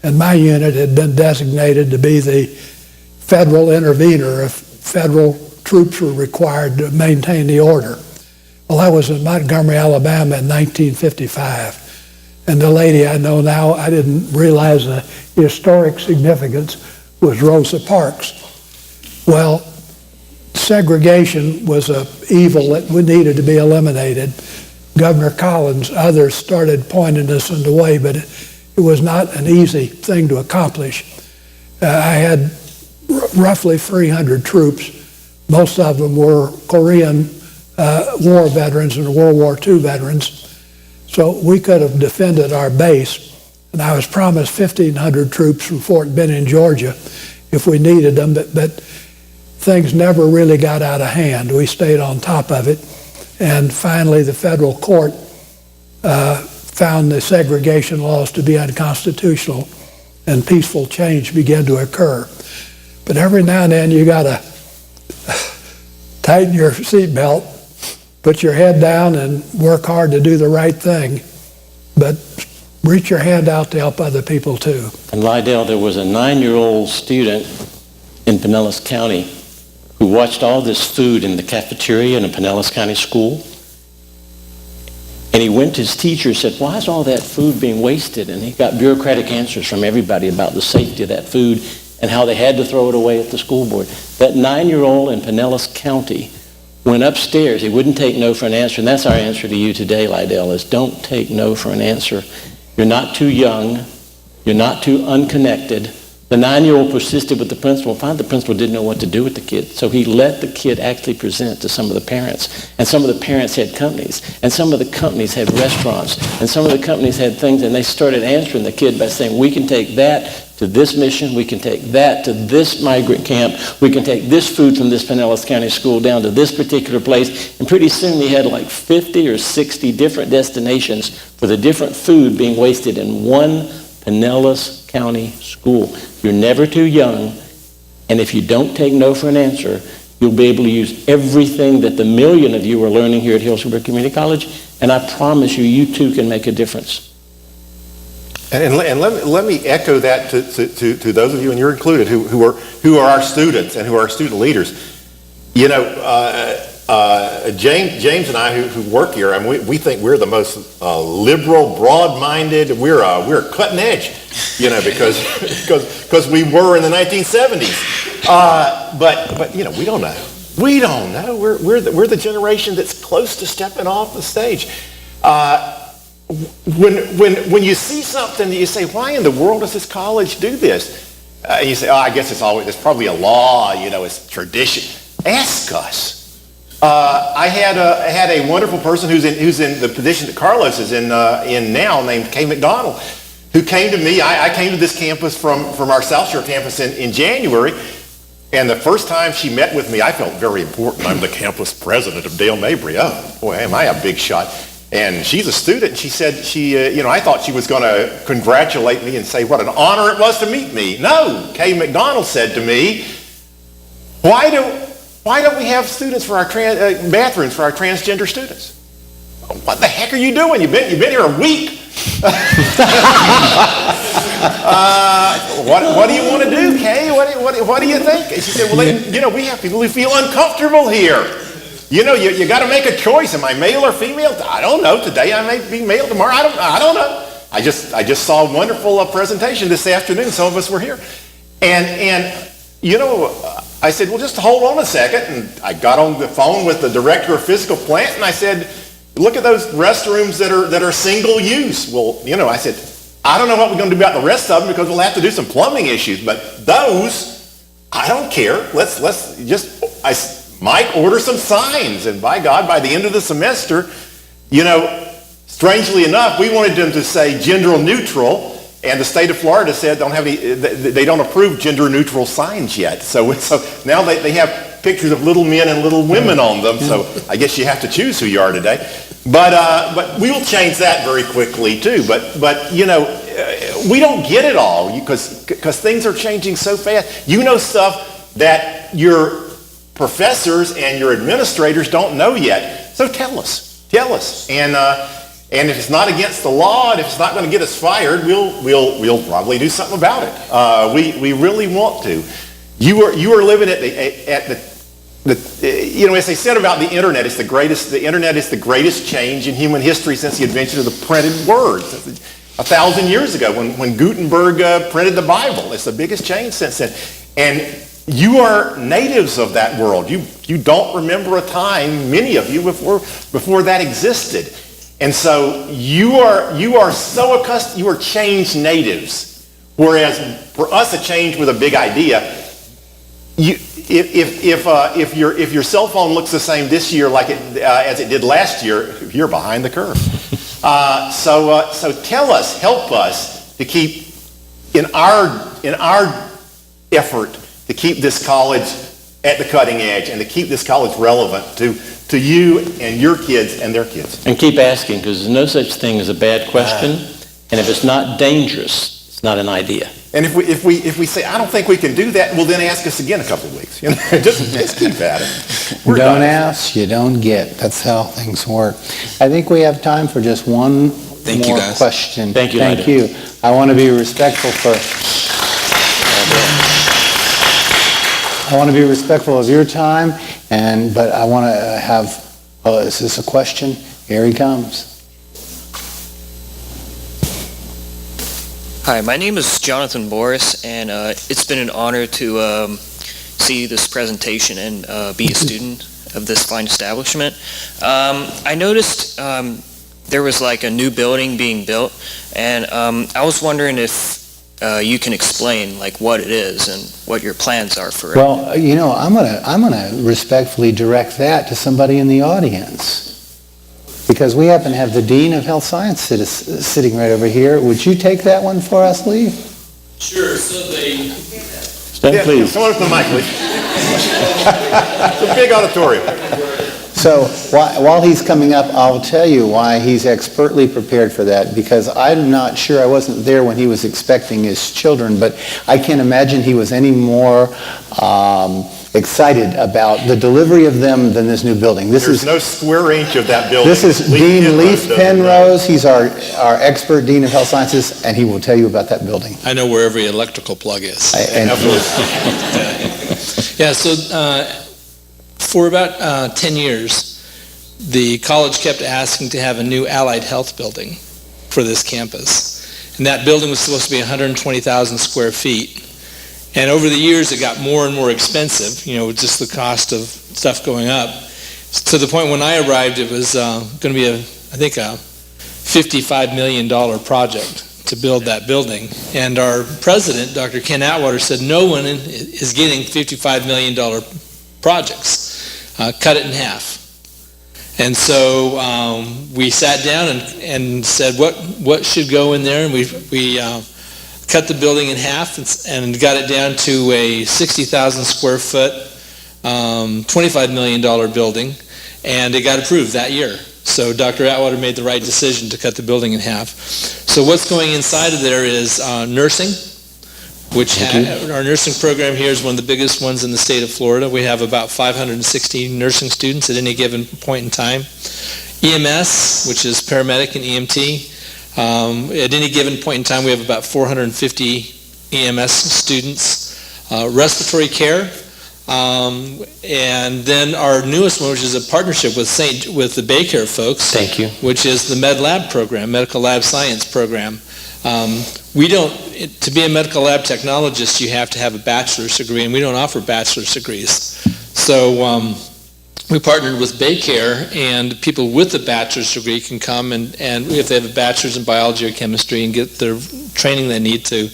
Speaker 4: And my unit had been designated to be the federal intervener if federal troops were required to maintain the order. Well, I was in Montgomery, Alabama in 1955. And the lady I know now, I didn't realize the historic significance, was Rosa Parks. Well, segregation was an evil that needed to be eliminated. Governor Collins, others started pointing us in the way, but it was not an easy thing to accomplish. I had roughly 300 troops Most of them were Korean War veterans and World War II veterans. So we could have defended our base, and I was promised 1,500 troops from Fort Benning, Georgia, if we needed them, but things never really got out of hand. We stayed on top of it, and finally the federal court found the segregation laws to be unconstitutional, and peaceful change began to occur. But every now and then you gotta tighten your seatbelt, put your head down, and work hard to do the right thing, but reach your hand out to help other people too.
Speaker 2: And Lydell, there was a 9-year-old student in Pinellas County who watched all this food in the cafeteria in a Pinellas County school. And he went to his teacher and said, why is all that food being wasted? And he got bureaucratic answers from everybody about the safety of that food and how they had to throw it away at the school board. That 9-year-old in Pinellas County went upstairs. He wouldn't take no for an answer. And that's our answer to you today, Lydell, is don't take no for an answer. You're not too young. You're not too unconnected. The 9-year-old persisted with the principal. Finally, the principal didn't know what to do with the kid. So he let the kid actually present to some of the parents. And some of the parents had companies. And some of the companies had restaurants. And some of the companies had things. And they started answering the kid by saying, we can take that to this mission. We can take that to this migrant camp. We can take this food from this Pinellas County school down to this particular place. And pretty soon he had like 50 or 60 different destinations for the different food being wasted in one Pinellas County school. You're never too young, and if you don't take no for an answer, you'll be able to use everything that the million of you are learning here at Hillsborough Community College, and I promise you, you too can make a difference.
Speaker 5: And let me echo that to those of you, and you're included, who are our students and who are our student leaders. You know, James and I who work here, I mean, we think we're the most liberal, broad-minded. We're cutting edge, you know, because we were in the 1970s. But you know, we don't know. We don't know. We're the generation that's close to stepping off the stage. When you see something, you say, why in the world does this college do this? You say, oh, I guess it's probably a law, you know, it's tradition. Ask us. I had a wonderful person who's in the position that Carlos is in now, named Kay McDonald, who came to me. I came to this campus from our South Shore campus in January, and the first time she met with me, I felt very important. I'm the campus president of Dale Mabry. Oh boy, am I a big shot! And she's a student. And she said I thought she was going to congratulate me and say what an honor it was to meet me. No, Kay McDonald said to me, why don't we have students for our bathrooms for our transgender students? What the heck are you doing? You've been here a week. What do you want to do, Kay? What do you think? And she said, well, we have people who feel uncomfortable here. You know, you got to make a choice. Am I male or female? I don't know. Today I may be male. Tomorrow I don't know. I just saw a wonderful presentation this afternoon. Some of us were here, and you know, I said, well, just hold on a second. And I got on the phone with the director of physical plant, and I said, look at those restrooms that are single use. Well, you know, I said, I don't know what we're going to do about the rest of them because we'll have to do some plumbing issues. But those, I don't care. Mike order some signs, and by God, by the end of the semester, you know, strangely enough, we wanted them to say gender neutral, and the state of Florida said they don't approve gender neutral signs yet. So now they have pictures of little men and little women on them. So I guess you have to choose who you are today. But we will change that very quickly too. But you know, we don't get it all because things are changing so fast. You know stuff that your professors and your administrators don't know yet. So tell us. And if it's not against the law, and if it's not going to get us fired, we'll probably do something about it. We really want to. You are living at the you know, as they said about the internet, the internet is the greatest change in human history since the invention of the printed word. 1,000 years ago when Gutenberg printed the Bible. It's the biggest change since then. And you are natives of that world. You don't remember a time, many of you, before that existed. And so you are so accustomed, you are change natives. Whereas for us, a change with a big idea, if your cell phone looks the same this year as it did last year, you're behind the curve. So tell us, help us to keep in our effort to keep this college at the cutting edge and to keep this college relevant to you and your kids and their kids.
Speaker 2: And keep asking, because there's no such thing as a bad question, and if it's not dangerous, it's not an idea.
Speaker 5: And if we say, I don't think we can do that, well, then ask us again in a couple of weeks. You know, just keep at it.
Speaker 1: Don't ask, you don't get. That's how things work. I think we have time for just one more question.
Speaker 2: Thank you,
Speaker 1: Thank you. I want to be respectful of your time, but I want to have, is this a question? Here he comes.
Speaker 9: Hi, my name is Jonathan Boris, and it's been an honor to see this presentation and be a student of this fine establishment. I noticed there was like a new building being built, and I was wondering if you can explain like what it is and what your plans are for it.
Speaker 1: Well, you know, I'm gonna respectfully direct that to somebody in the audience, because we happen to have the Dean of Health Science sitting right over here. Would you take that one for us, Lee?
Speaker 7: Sure. So they...
Speaker 2: Stand, please.
Speaker 5: Someone with the mic, please. It's a big auditorium.
Speaker 1: So while he's coming up, I'll tell you why he's expertly prepared for that, because I'm not sure, I wasn't there when he was expecting his children, but I can't imagine he was any more excited about the delivery of them than this new building.
Speaker 5: There's no square inch of that building.
Speaker 1: This is Dean Leif Penrose. He's our expert Dean of Health Sciences, and he will tell you about that building.
Speaker 10: I know where every electrical plug is. Yeah, so for about 10 years, the college kept asking to have a new allied health building for this campus. And that building was supposed to be 120,000 square feet. And over the years, it got more and more expensive, you know, just the cost of stuff going up. To the point when I arrived, it was going to be, I think, a $55 million project to build that building. And our president, Dr. Ken Atwater, said no one is getting $55 million projects. Cut it in half. And so we sat down and said, what should go in there? And we cut the building in half and got it down to a 60,000 square foot, $25 million building, and it got approved that year. So Dr. Atwater made the right decision to cut the building in half. So what's going inside of there is nursing, which our nursing program here is one of the biggest ones in the state of Florida. We have about 560 nursing students at any given point in time. EMS, which is paramedic and EMT. At any given point in time, we have about 450 EMS students. Respiratory care, and then our newest one, which is a partnership with the Baycare folks.
Speaker 2: Thank you.
Speaker 10: Which is the Med Lab program, Medical Lab Science program. To be a medical lab technologist, you have to have a bachelor's degree, and we don't offer bachelor's degrees. So we partnered with Baycare, and people with a bachelor's degree can come and if they have a bachelor's in biology or chemistry and get their training they need to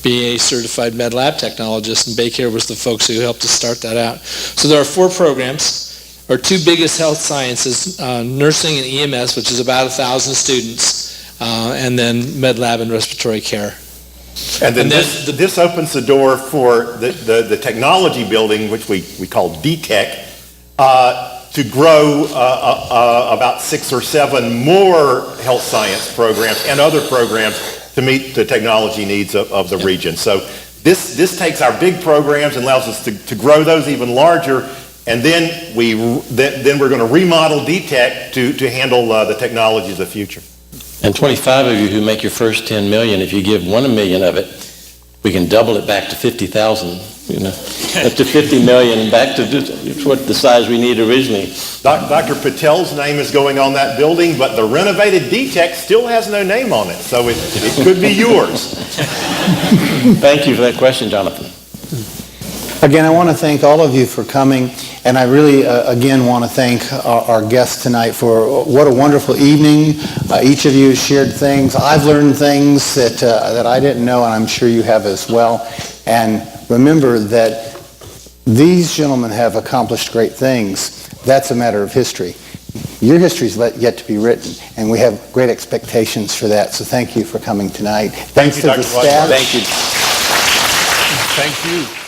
Speaker 10: be a certified med lab technologist, and Baycare was the folks who helped us start that out. So there are 4 programs. Our 2 biggest health sciences, nursing and EMS, which is about 1,000 students, and then med lab and respiratory care.
Speaker 5: And then this opens the door for the technology building, which we call DTech, to grow about 6 or 7 more health science programs and other programs to meet the technology needs of the region. So this takes our big programs and allows us to grow those even larger, and then we're going to remodel DTech to handle the technologies of the future.
Speaker 2: And 25 of you who make your first 10 million, if you give $1 million of it, we can double it back to 50,000, you know, up to 50 million, back to what the size we need originally.
Speaker 5: Dr. Patel's name is going on that building, but the renovated DTech still has no name on it, so it could be yours.
Speaker 2: Thank you for that question, Jonathan.
Speaker 1: Again, I want to thank all of you for coming, and I really, again, want to thank our guests tonight for what a wonderful evening. Each of you shared things. I've learned things that I didn't know, and I'm sure you have as well. And remember that These gentlemen have accomplished great things. That's a matter of history. Your history is yet to be written, and we have great expectations for that. So thank you for coming tonight. Thanks
Speaker 5: you,
Speaker 1: to the
Speaker 5: Dr.
Speaker 1: staff.
Speaker 2: Thank you.
Speaker 3: Thank you.